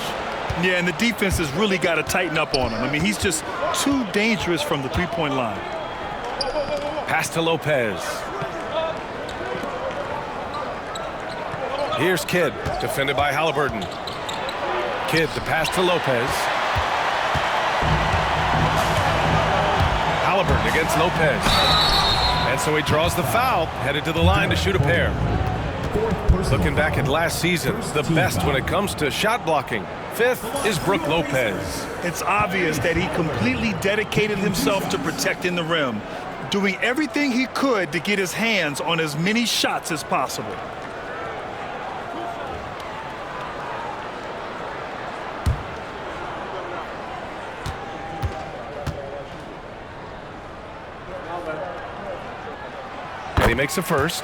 Speaker 2: Yeah, and the defense has really got to tighten up on him. I mean, he's just too dangerous from the three-point line.
Speaker 1: Pass to Lopez. Here's Kidd, defended by Halliburton. Kidd, the pass to Lopez. Halliburton against Lopez. And so he draws the foul, headed to the line to shoot a pair. Looking back at last season, the best when it comes to shot blocking. 5th is Brook Lopez.
Speaker 2: It's obvious that he completely dedicated himself to protecting the rim, doing everything he could to get his hands on as many shots as possible.
Speaker 1: And he makes a first.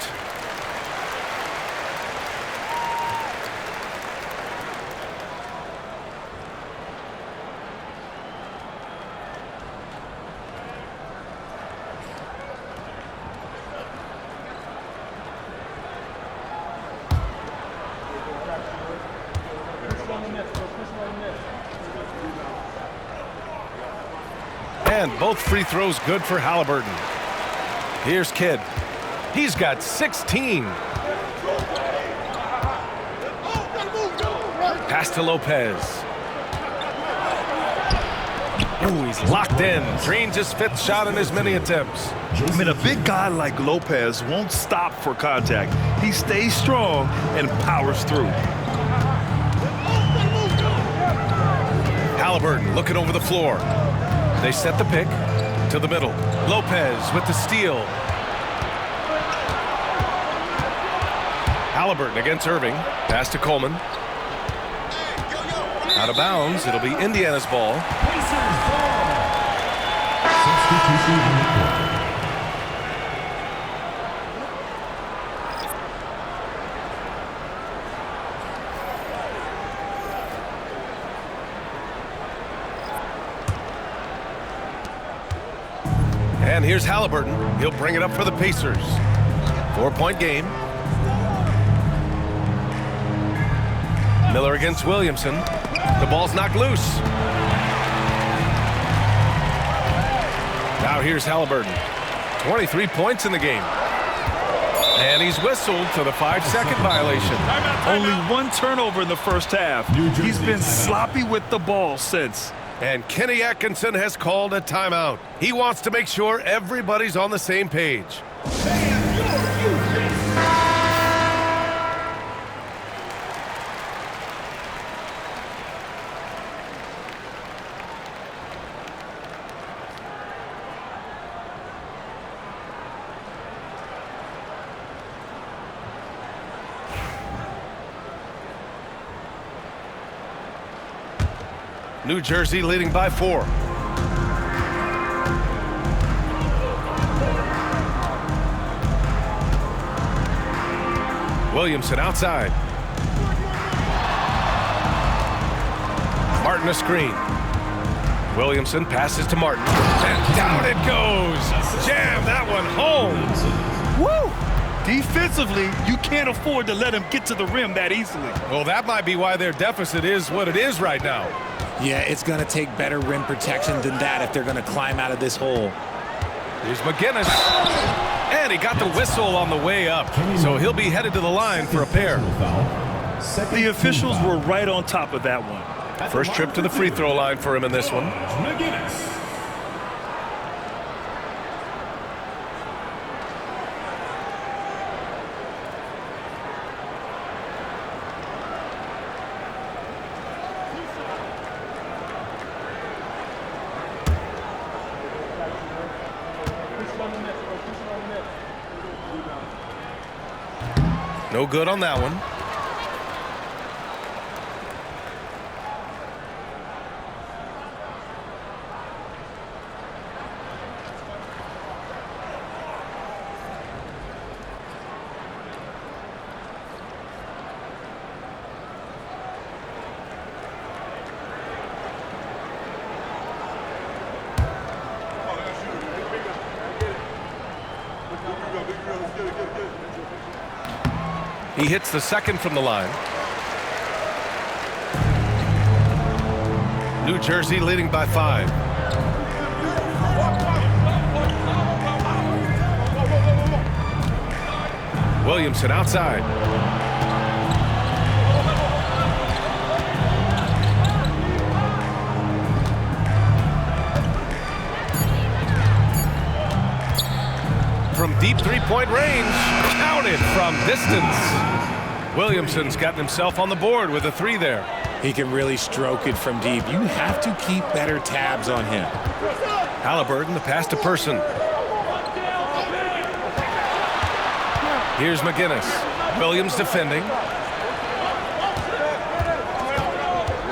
Speaker 1: And both free throws good for Halliburton. Here's Kidd. He's got 16. Pass to Lopez. Ooh, he's locked in. Drains his 5th shot in as many attempts.
Speaker 2: I mean, a big guy like Lopez won't stop for contact. He stays strong and powers through.
Speaker 1: Halliburton looking over the floor. They set the pick to the middle. Lopez with the steal. Halliburton against Irving. Pass to Coleman. Out of bounds. It'll be Indiana's ball. And here's Halliburton. He'll bring it up for the Pacers. 4-point game. Miller against Williamson. The ball's knocked loose. Now here's Halliburton. 23 points in the game. And he's whistled for the 5-second violation.
Speaker 2: Only 1 turnover in the first half. He's been sloppy with the ball since.
Speaker 1: And Kenny Atkinson has called a timeout. He wants to make sure everybody's on the same page. New Jersey leading by 4. Williamson outside. Martin a screen. Williamson passes to Martin. And down it goes. Jam that one home.
Speaker 2: Woo! Defensively, you can't afford to let him get to the rim that easily.
Speaker 1: Well, that might be why their deficit is what it is right now.
Speaker 3: Yeah, it's going to take better rim protection than that if they're going to climb out of this hole.
Speaker 1: Here's McGinnis. And he got the whistle on the way up. So he'll be headed to the line for a pair.
Speaker 2: The officials were right on top of that one.
Speaker 1: First trip to the free throw line for him in this one.
Speaker 4: McGinnis.
Speaker 1: No good on that one. He hits the second from the line. New Jersey leading by 5. Williamson outside. From deep three-point range, counted from distance. Williamson's gotten himself on the board with a 3 there.
Speaker 3: He can really stroke it from deep. You have to keep better tabs on him.
Speaker 1: Halliburton, the pass to Person. Here's McGinnis. Williams defending.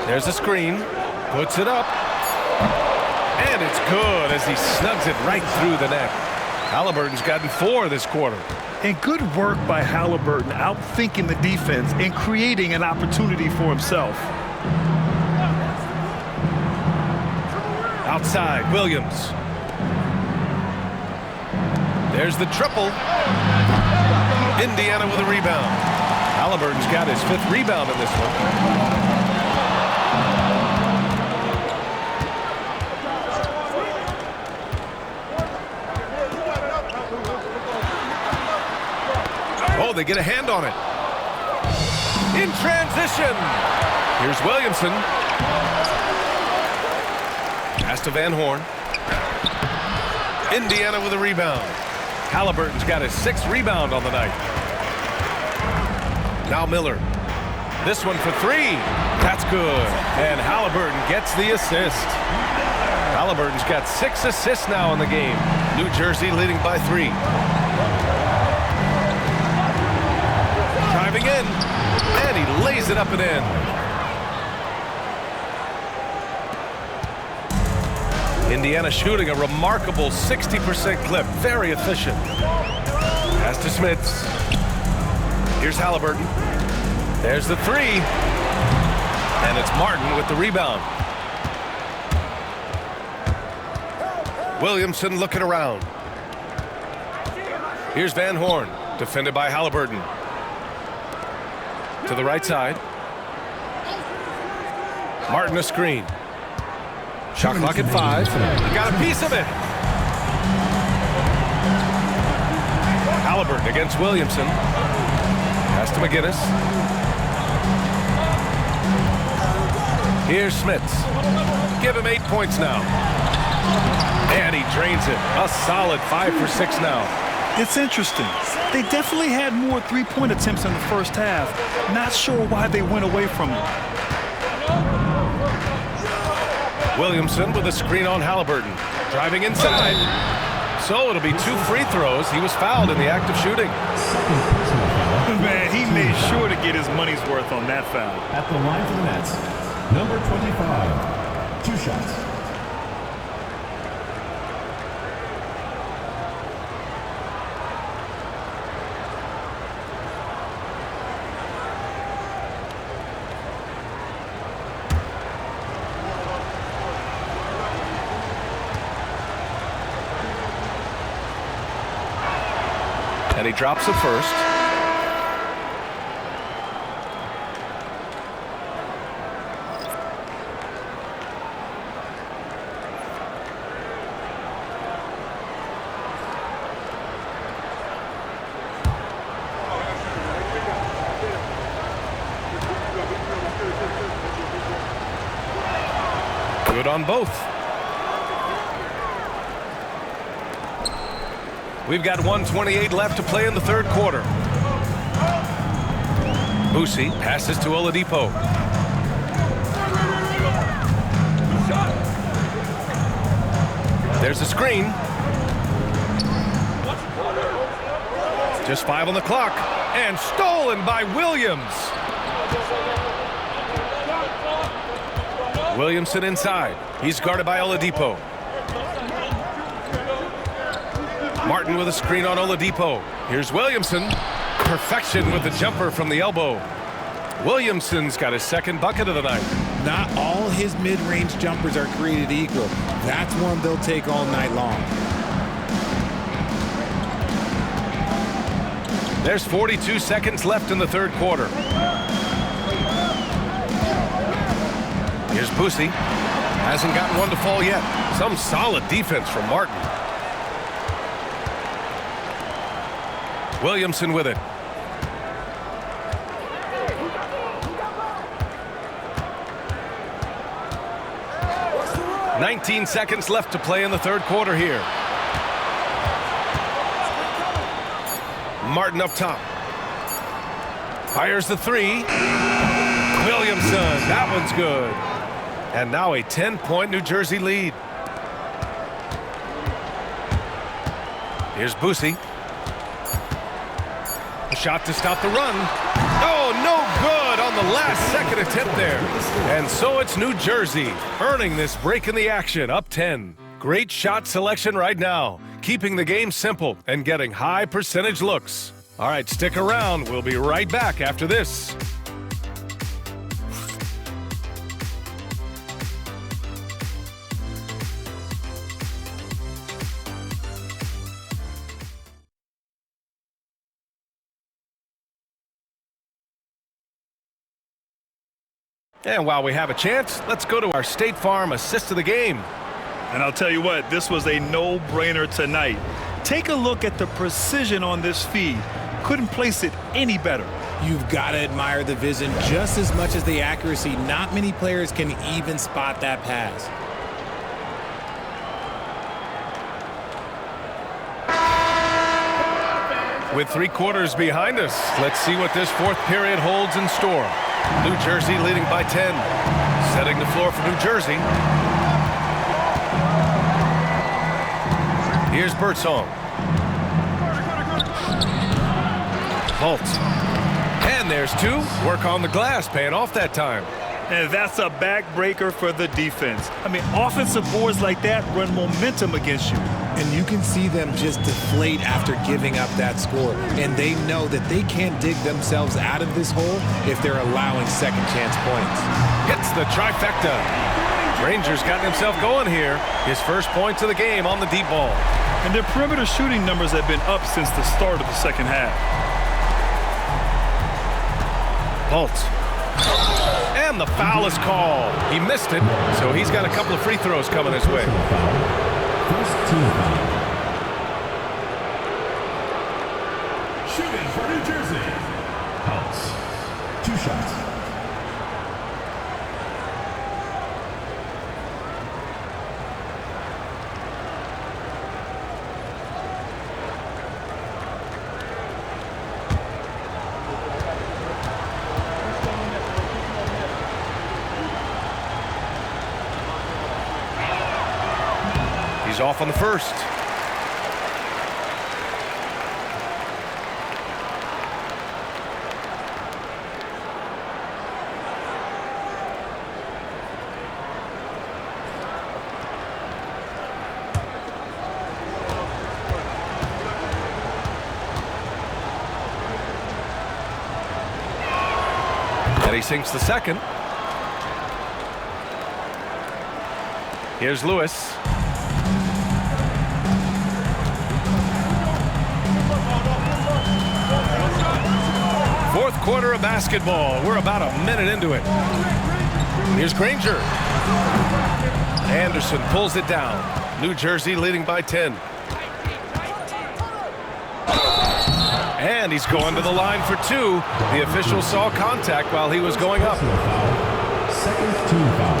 Speaker 1: There's a screen. Puts it up. And it's good as he snugs it right through the net. Halliburton's gotten 4 this quarter.
Speaker 2: And good work by Halliburton, outthinking the defense and creating an opportunity for himself.
Speaker 1: Outside, Williams. There's the triple. Indiana with a rebound. Halliburton's got his 5th rebound in this one. Oh, they get a hand on it. In transition. Here's Williamson. Pass to Van Horn. Indiana with a rebound. Halliburton's got his 6th rebound on the night. Now Miller. This one for 3. That's good. And Halliburton gets the assist. Halliburton's got 6 assists now in the game. New Jersey leading by 3. Driving in, and he lays it up and in. Indiana shooting a remarkable 60% clip. Very efficient. Pass to Smits. Here's Halliburton. There's the 3. And it's Martin with the rebound. Williamson looking around. Here's Van Horn, defended by Halliburton. To the right side. Martin a screen. Shot clock at 5. Got a piece of it. Halliburton against Williamson. Pass to McGinnis. Here's Smits. Give him 8 points now. And he drains it. A solid 5 for 6 now.
Speaker 2: It's interesting. They definitely had more three-point attempts in the first half. Not sure why they went away from it.
Speaker 1: Williamson with a screen on Halliburton. Driving inside. So it'll be 2 free throws. He was fouled in the act of shooting.
Speaker 2: Man, he made sure to get his money's worth on that foul.
Speaker 4: At the line for the Nets, number 25. 2 shots.
Speaker 1: And he drops the first. Good on both. We've got 1:28 left to play in the third quarter. Boosie passes to Oladipo. There's a screen. Just 5 on the clock. And stolen by Williams. Williamson inside. He's guarded by Oladipo. Martin with a screen on Oladipo. Here's Williamson. Perfection with the jumper from the elbow. Williamson's got his second bucket of the night.
Speaker 3: Not all his mid-range jumpers are created equal. That's one they'll take all night long.
Speaker 1: There's 42 seconds left in the third quarter. Here's Boosie. Hasn't gotten one to fall yet. Some solid defense from Martin. Williamson with it. "19 seconds left to play in the third quarter here. Martin up top. Fires the three. Williamson, that one's good. And now a 10-point New Jersey lead. Here's Boosie. A shot to stop the run. Oh, no good on the last second attempt there. And so it's New Jersey earning this break in the action, up 10. Great shot selection right now, keeping the game simple and getting high percentage looks. All right, stick around. We'll be right back after this. And while we have a chance, let's go to our State Farm assist of the game.
Speaker 2: And I'll tell you what, this was a no-brainer tonight. Take a look at the precision on this feed. Couldn't place it any better.
Speaker 3: You've got to admire the vision just as much as the accuracy. Not many players can even spot that pass.
Speaker 1: With 3 quarters behind us, let's see what this fourth period holds in store. New Jersey leading by 10. Setting the floor for New Jersey. Here's Birdsong. Bolt. And there's 2. Work on the glass, paying off that time.
Speaker 2: And that's a backbreaker for the defense. I mean, offensive boards like that run momentum against you.
Speaker 3: And you can see them just deflate after giving up that score. And they know that they can't dig themselves out of this hole if they're allowing second chance points.
Speaker 1: Hits the trifecta. Rangers got himself going here. His first points of the game on the deep ball.
Speaker 2: And their perimeter shooting numbers have been up since the start of the second half.
Speaker 1: Bolt. And the foul is called. He missed it, so he's got a couple of free throws coming his way.
Speaker 4: First team foul. Shooting for New Jersey. Counts. 2 shots.
Speaker 1: He's off on the first. And he sinks the second. Here's Lewis. quarter of basketball. We're about a minute into it. Here's Granger. Anderson pulls it down. New Jersey leading by 10. And he's going to the line for two. The official saw contact while he was going up.
Speaker 4: Second team foul.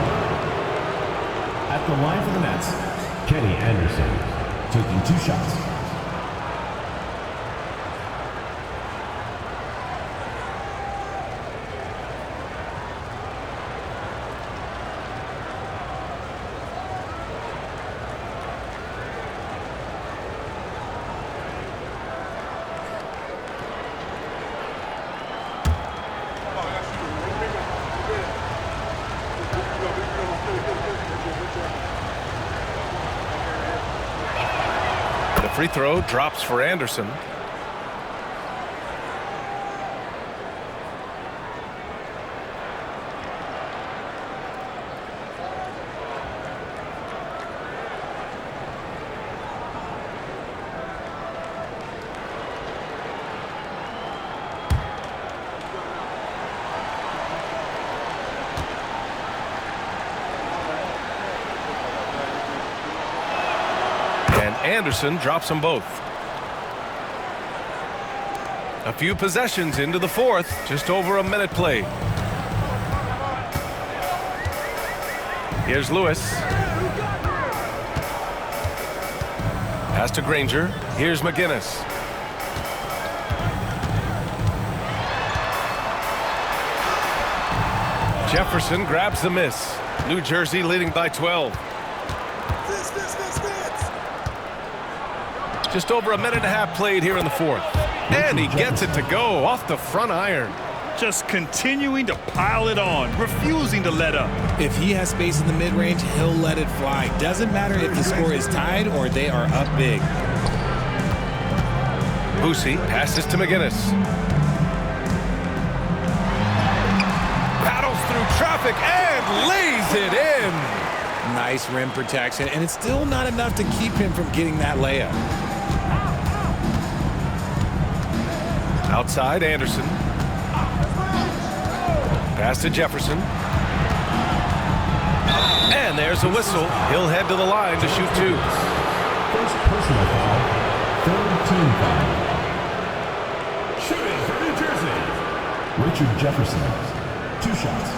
Speaker 4: At the line for the Nets, Kenny Anderson taking 2 shots.
Speaker 1: Free throw drops for Anderson. Anderson drops them both. A few possessions into the fourth, just over a minute played. Here's Lewis. Pass to Granger. Here's McGinnis. Jefferson grabs the miss. New Jersey leading by 12. Just over a minute and a half played here in the fourth. And he gets it to go off the front iron.
Speaker 2: Just continuing to pile it on, refusing to let up.
Speaker 3: If he has space in the mid-range, he'll let it fly. Doesn't matter if the score is tied or they are up big.
Speaker 1: Boosie passes to McGinnis. Battles through traffic and lays it in.
Speaker 3: Nice rim protection, and it's still not enough to keep him from getting that layup.
Speaker 1: Outside, Anderson. Pass to Jefferson. And there's a whistle. He'll head to the line to shoot two.
Speaker 4: First personal foul, third team foul. Shooting for New Jersey, Richard Jefferson, 2 shots.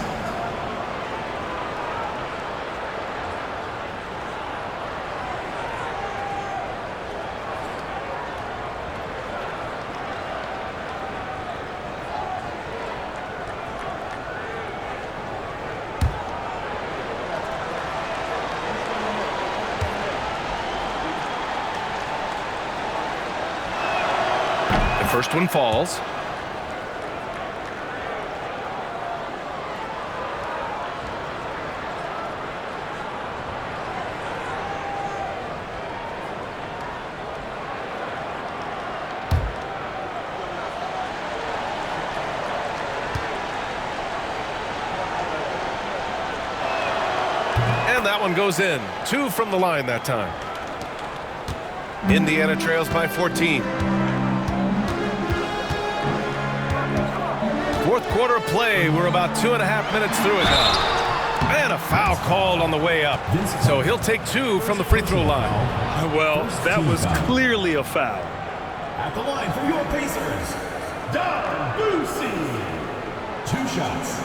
Speaker 1: First one falls. And that one goes in. 2 from the line that time. Indiana trails by 14. Fourth quarter of play. We're about 2.5 minutes through it now. And a foul called on the way up. So he'll take 2 from the free throw line.
Speaker 2: Well, that was clearly a foul.
Speaker 4: At the line for your Pacers, Don Boosie, 2 shots.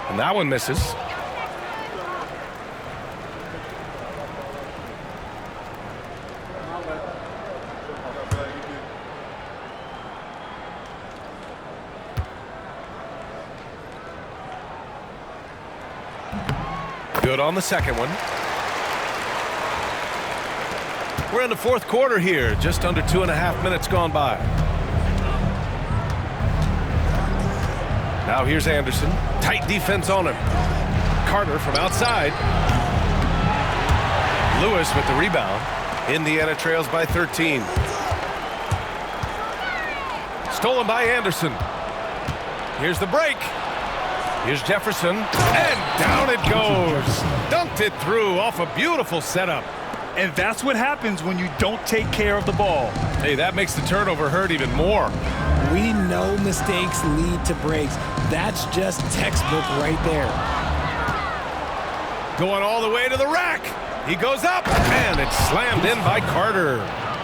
Speaker 1: And that one misses. Good on the second one. We're in the fourth quarter here, just under 2.5 minutes gone by. Now here's Anderson. Tight defense on him. Carter from outside. Lewis with the rebound. Indiana trails by 13. Stolen by Anderson. Here's the break. Here's Jefferson, and down it goes. Dunked it through off a beautiful setup.
Speaker 2: And that's what happens when you don't take care of the ball.
Speaker 1: Hey, that makes the turnover hurt even more.
Speaker 3: We know mistakes lead to breaks. That's just textbook right there.
Speaker 1: Going all the way to the rack. He goes up, and it's slammed in by Carter.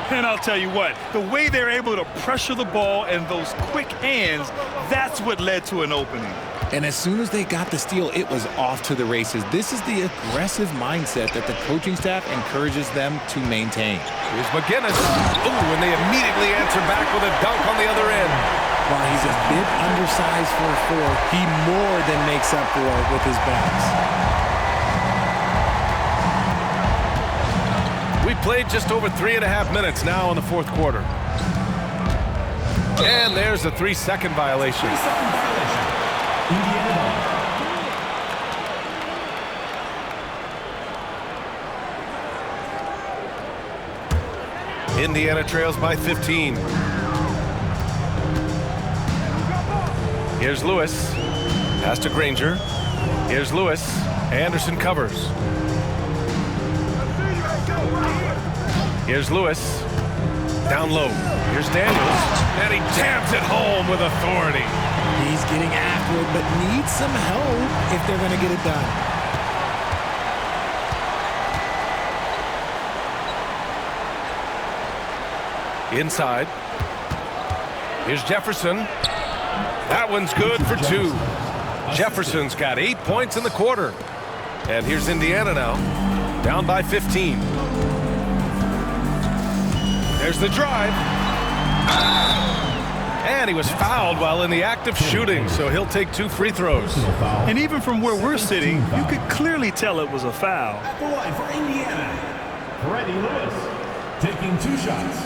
Speaker 2: And I'll tell you what, the way they're able to pressure the ball and those quick hands, that's what led to an opening.
Speaker 3: And as soon as they got the steal, it was off to the races. This is the aggressive mindset that the coaching staff encourages them to maintain.
Speaker 1: Here's McGinnis. Ooh, and they immediately answer back with a dunk on the other end.
Speaker 3: While he's a bit undersized for a four, he more than makes up for it with his bounce.
Speaker 1: We played just over 3.5 minutes now in the fourth quarter. And there's a 3-second violation. Indiana trails by 15. Here's Lewis. Pass to Granger. Here's Lewis. Anderson covers. Here's Lewis. Down low. Here's Daniels. And he jams it home with authority.
Speaker 3: He's getting after it, but needs some help if they're going to get it done.
Speaker 1: Inside. Here's Jefferson. That one's good for 2. Jefferson's got 8 points in the quarter. And here's Indiana now, down by 15. There's the drive. And he was fouled while in the act of shooting, so he'll take 2 free throws.
Speaker 2: And even from where we're sitting, you could clearly tell it was a foul.
Speaker 4: At the line for Indiana, Freddie Lewis, taking 2 shots.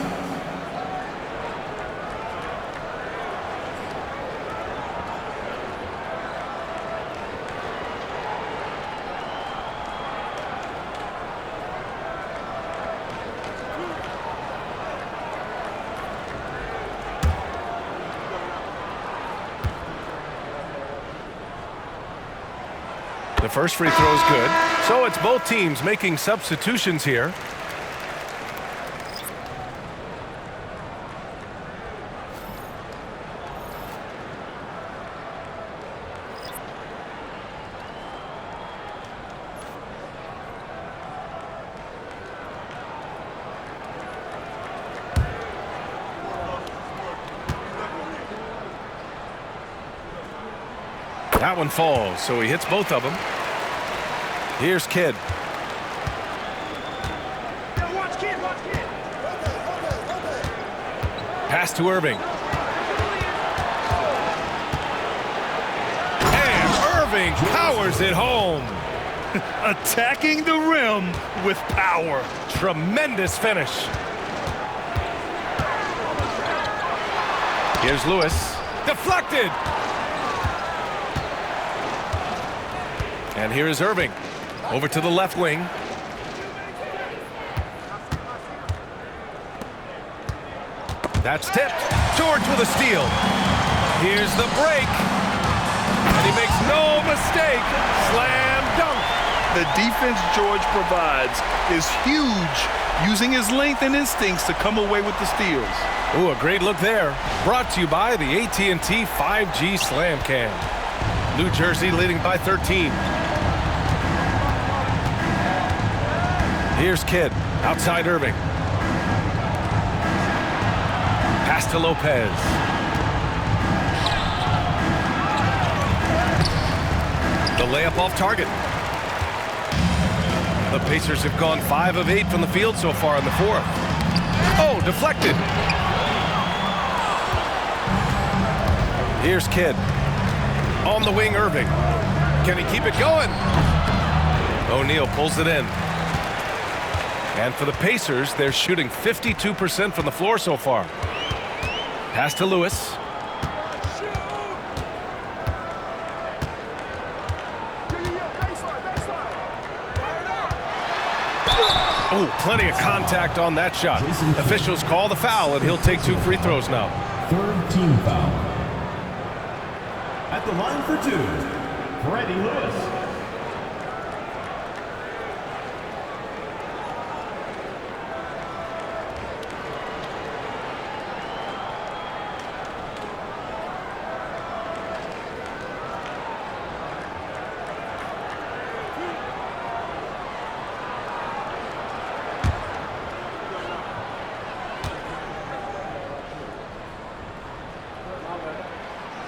Speaker 1: The first free throw is good. So it's both teams making substitutions here. That one falls, so he hits both of them. Here's Kidd. Pass to Irving. And Irving powers it home.
Speaker 2: Attacking the rim with power.
Speaker 1: Tremendous finish. Here's Lewis. Deflected. And here is Irving. Over to the left wing. That's tipped. George with a steal. Here's the break. And he makes no mistake. Slam dunk.
Speaker 2: The defense George provides is huge, using his length and instincts to come away with the steals.
Speaker 1: Ooh, a great look there. Brought to you by the AT&T 5G Slam Cam. New Jersey leading by 13. Here's Kidd, outside Irving. Pass to Lopez. The layup off target. The Pacers have gone 5 of 8 from the field so far in the fourth. Oh, deflected. Here's Kidd. On the wing, Irving. Can he keep it going? O'Neal pulls it in. And for the Pacers, they're shooting 52% from the floor so far. Pass to Lewis. Oh, plenty of contact on that shot. Officials call the foul, and he'll take 2 free throws now.
Speaker 4: Third team foul. At the line for 2, Freddie Lewis.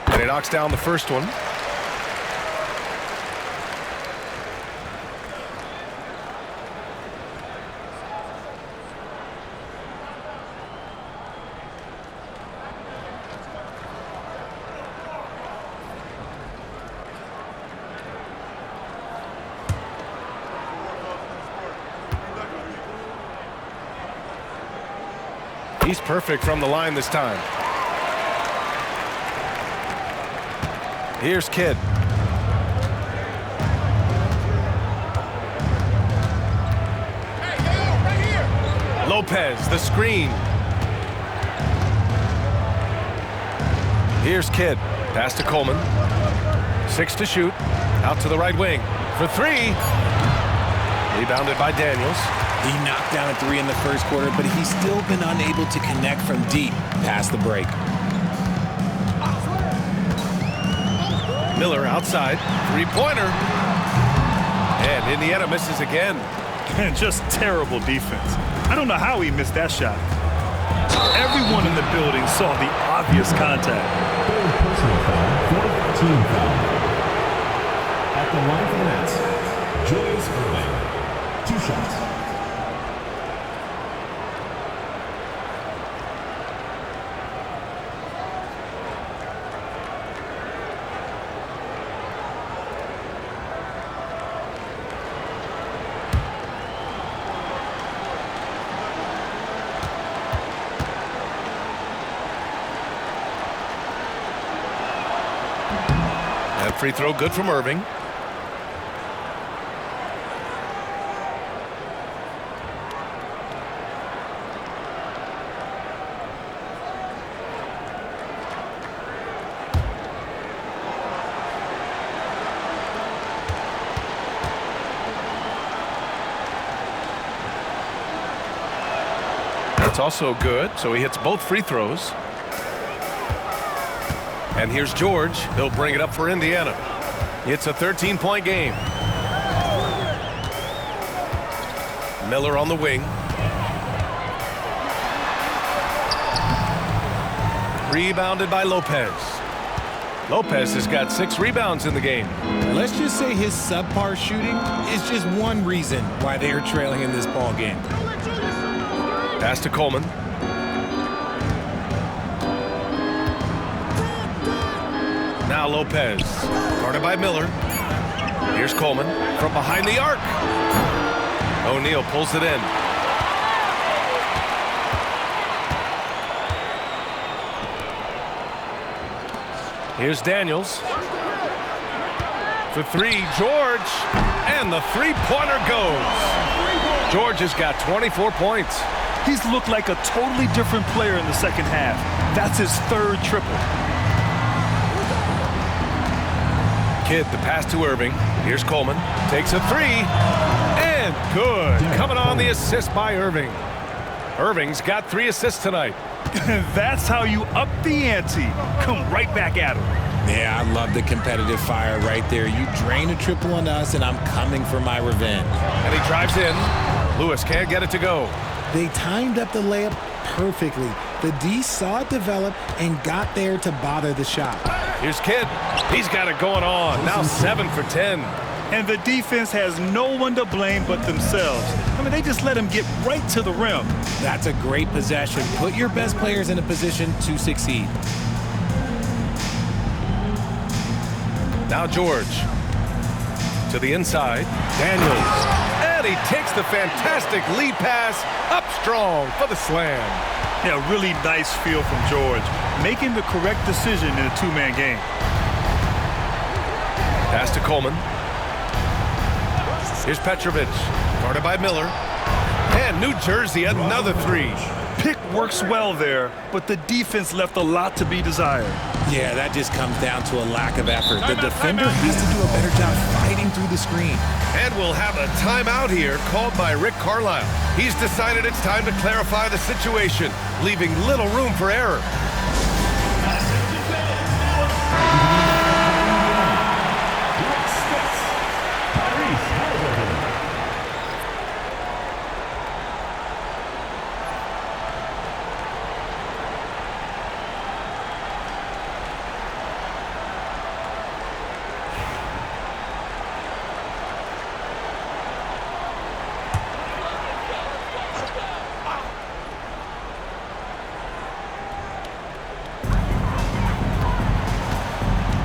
Speaker 1: And he knocks down the first one. He's perfect from the line this time. Here's Kidd. Lopez, the screen. Here's Kidd. Pass to Coleman. 6 to shoot. Out to the right wing. For 3. Rebounded by Daniels.
Speaker 3: He knocked down a 3 in the first quarter, but he's still been unable to connect from deep past the break.
Speaker 1: Miller outside. 3-pointer. And Indiana misses again.
Speaker 2: And just terrible defense. I don't know how he missed that shot. Everyone in the building saw the obvious contact.
Speaker 4: Third personal foul, fourth team foul. At the line for the Nets, Julius Erving. 2 shots.
Speaker 1: That free throw good from Irving. That's also good, so he hits both free throws. And here's George. He'll bring it up for Indiana. It's a 13-point game. Miller on the wing. Rebounded by Lopez. Lopez has got 6 rebounds in the game.
Speaker 3: Let's just say his subpar shooting is just one reason why they are trailing in this ball game.
Speaker 1: Pass to Coleman. Now Lopez, guarded by Miller. Here's Coleman from behind the arc. O'Neal pulls it in. Here's Daniels. For 3, George. And the 3-pointer goes. George has got 24 points.
Speaker 2: He's looked like a totally different player in the second half. That's his 3rd triple.
Speaker 1: Kidd, the pass to Irving. Here's Coleman. Takes a 3. And good. Coming on the assist by Irving. Irving's got 3 assists tonight.
Speaker 2: That's how you up the ante. Come right back at him.
Speaker 3: Yeah, I love the competitive fire right there. You drain a triple on us, and I'm coming for my revenge.
Speaker 1: And he drives in. Lewis can't get it to go.
Speaker 3: They timed up the layup perfectly. The D saw it develop and got there to bother the shot.
Speaker 1: Here's Kidd. He's got it going on. Now 7 for 10.
Speaker 2: And the defense has no one to blame but themselves. I mean, they just let him get right to the rim.
Speaker 3: That's a great possession. Put your best players in a position to succeed.
Speaker 1: Now George. To the inside. Daniels. And he takes the fantastic lead pass up strong for the slam.
Speaker 2: Yeah, really nice feel from George. Making the correct decision in a 2-man game.
Speaker 1: Pass to Coleman. Here's Petrovic. Guarded by Miller. And New Jersey, another three.
Speaker 2: Pick works well there, but the defense left a lot to be desired.
Speaker 3: Yeah, that just comes down to a lack of effort. The defender has to do a better job fighting through the screen.
Speaker 1: And we'll have a timeout here called by Rick Carlisle. He's decided it's time to clarify the situation, leaving little room for error.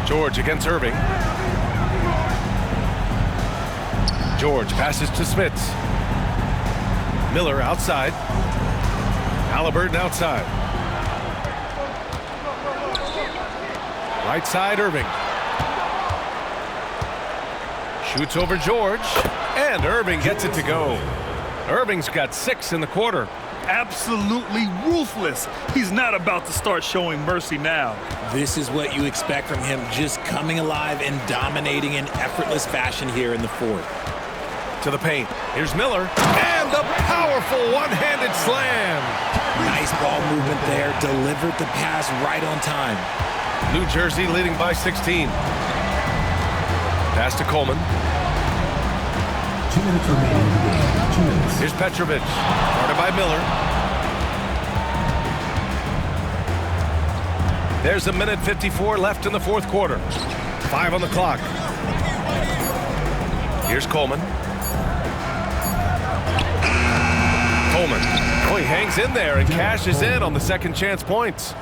Speaker 1: George against Irving. George passes to Smits. Miller outside. Halliburton outside. Right side, Irving. Shoots over George, and Irving gets it to go. Irving's got 6 in the quarter.
Speaker 2: Absolutely ruthless. He's not about to start showing mercy now.
Speaker 3: This is what you expect from him, just coming alive and dominating in effortless fashion here in the fourth.
Speaker 1: To the paint. Here's Miller, and the powerful one-handed slam.
Speaker 3: Nice ball movement there, delivered the pass right on time.
Speaker 1: New Jersey leading by 16. Pass to Coleman.
Speaker 4: 2 minutes remaining in the game. 2 minutes.
Speaker 1: Here's Petrovic, guarded by Miller. There's 1:54 left in the fourth quarter. 5 on the clock. Here's Coleman. Oh, he hangs in there and cashes in on the second chance points.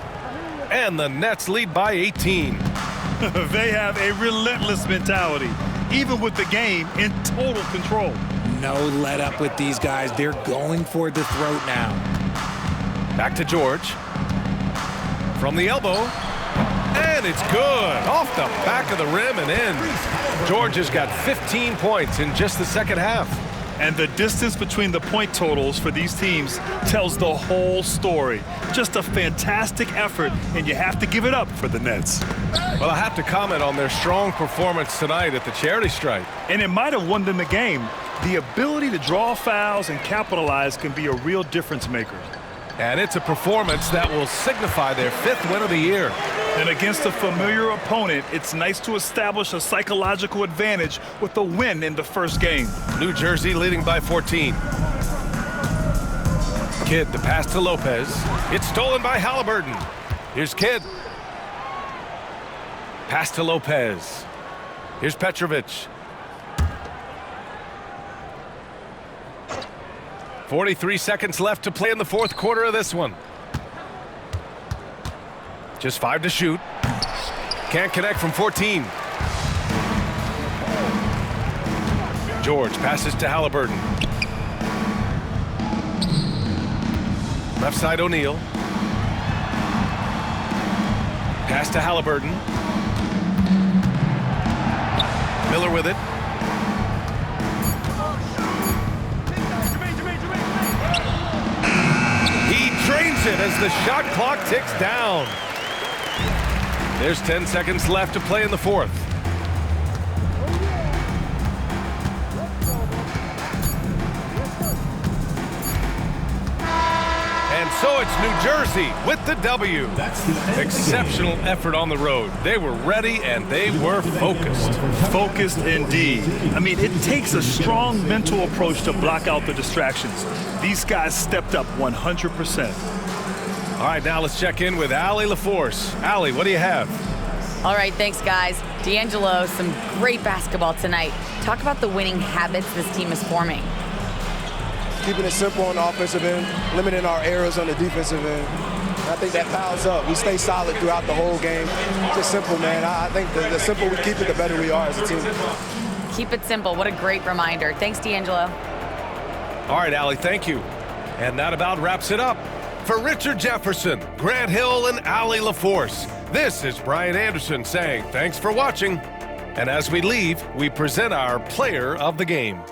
Speaker 1: And the Nets lead by 18.
Speaker 2: They have a relentless mentality, even with the game in total control.
Speaker 3: No let up with these guys. They're going for the throat now.
Speaker 1: Back to George. From the elbow. And it's good. Off the back of the rim and in. George has got 15 points in just the second half.
Speaker 2: And the distance between the point totals for these teams tells the whole story. Just a fantastic effort, and you have to give it up for the Nets.
Speaker 1: Well, I have to comment on their strong performance tonight at the charity stripe.
Speaker 2: And it might have won them the game. The ability to draw fouls and capitalize can be a real difference maker.
Speaker 1: And it's a performance that will signify their 5th win of the year.
Speaker 2: And against a familiar opponent, it's nice to establish a psychological advantage with a win in the first game.
Speaker 1: New Jersey leading by 14. Kidd, the pass to Lopez. It's stolen by Halliburton. Here's Kidd. Pass to Lopez. Here's Petrovic. 43 seconds left to play in the fourth quarter of this one. Just 5 to shoot. Can't connect from 14. George passes to Halliburton. Left side O'Neal. Pass to Halliburton. Miller with it. He drains it as the shot clock ticks down. There's 10 seconds left to play in the fourth. And so it's New Jersey with the W. Exceptional effort on the road. They were ready and they were focused.
Speaker 2: Focused indeed. I mean, it takes a strong mental approach to block out the distractions. These guys stepped up 100%.
Speaker 1: All right, now let's check in with Allie LaForce. Allie, what do you have?
Speaker 5: All right, thanks, guys. D'Angelo, some great basketball tonight. Talk about the winning habits this team is forming.
Speaker 9: Keeping it simple on the offensive end, limiting our errors on the defensive end. I think that piles up. We stay solid throughout the whole game. Just simple, man. I think the simpler we keep it, the better we are as a team.
Speaker 5: Keep it simple. What a great reminder. Thanks, D'Angelo.
Speaker 1: All right, Allie, thank you. And that about wraps it up. For Richard Jefferson, Grant Hill, and Allie LaForce, this is Brian Anderson saying thanks for watching. And as we leave, we present our player of the game.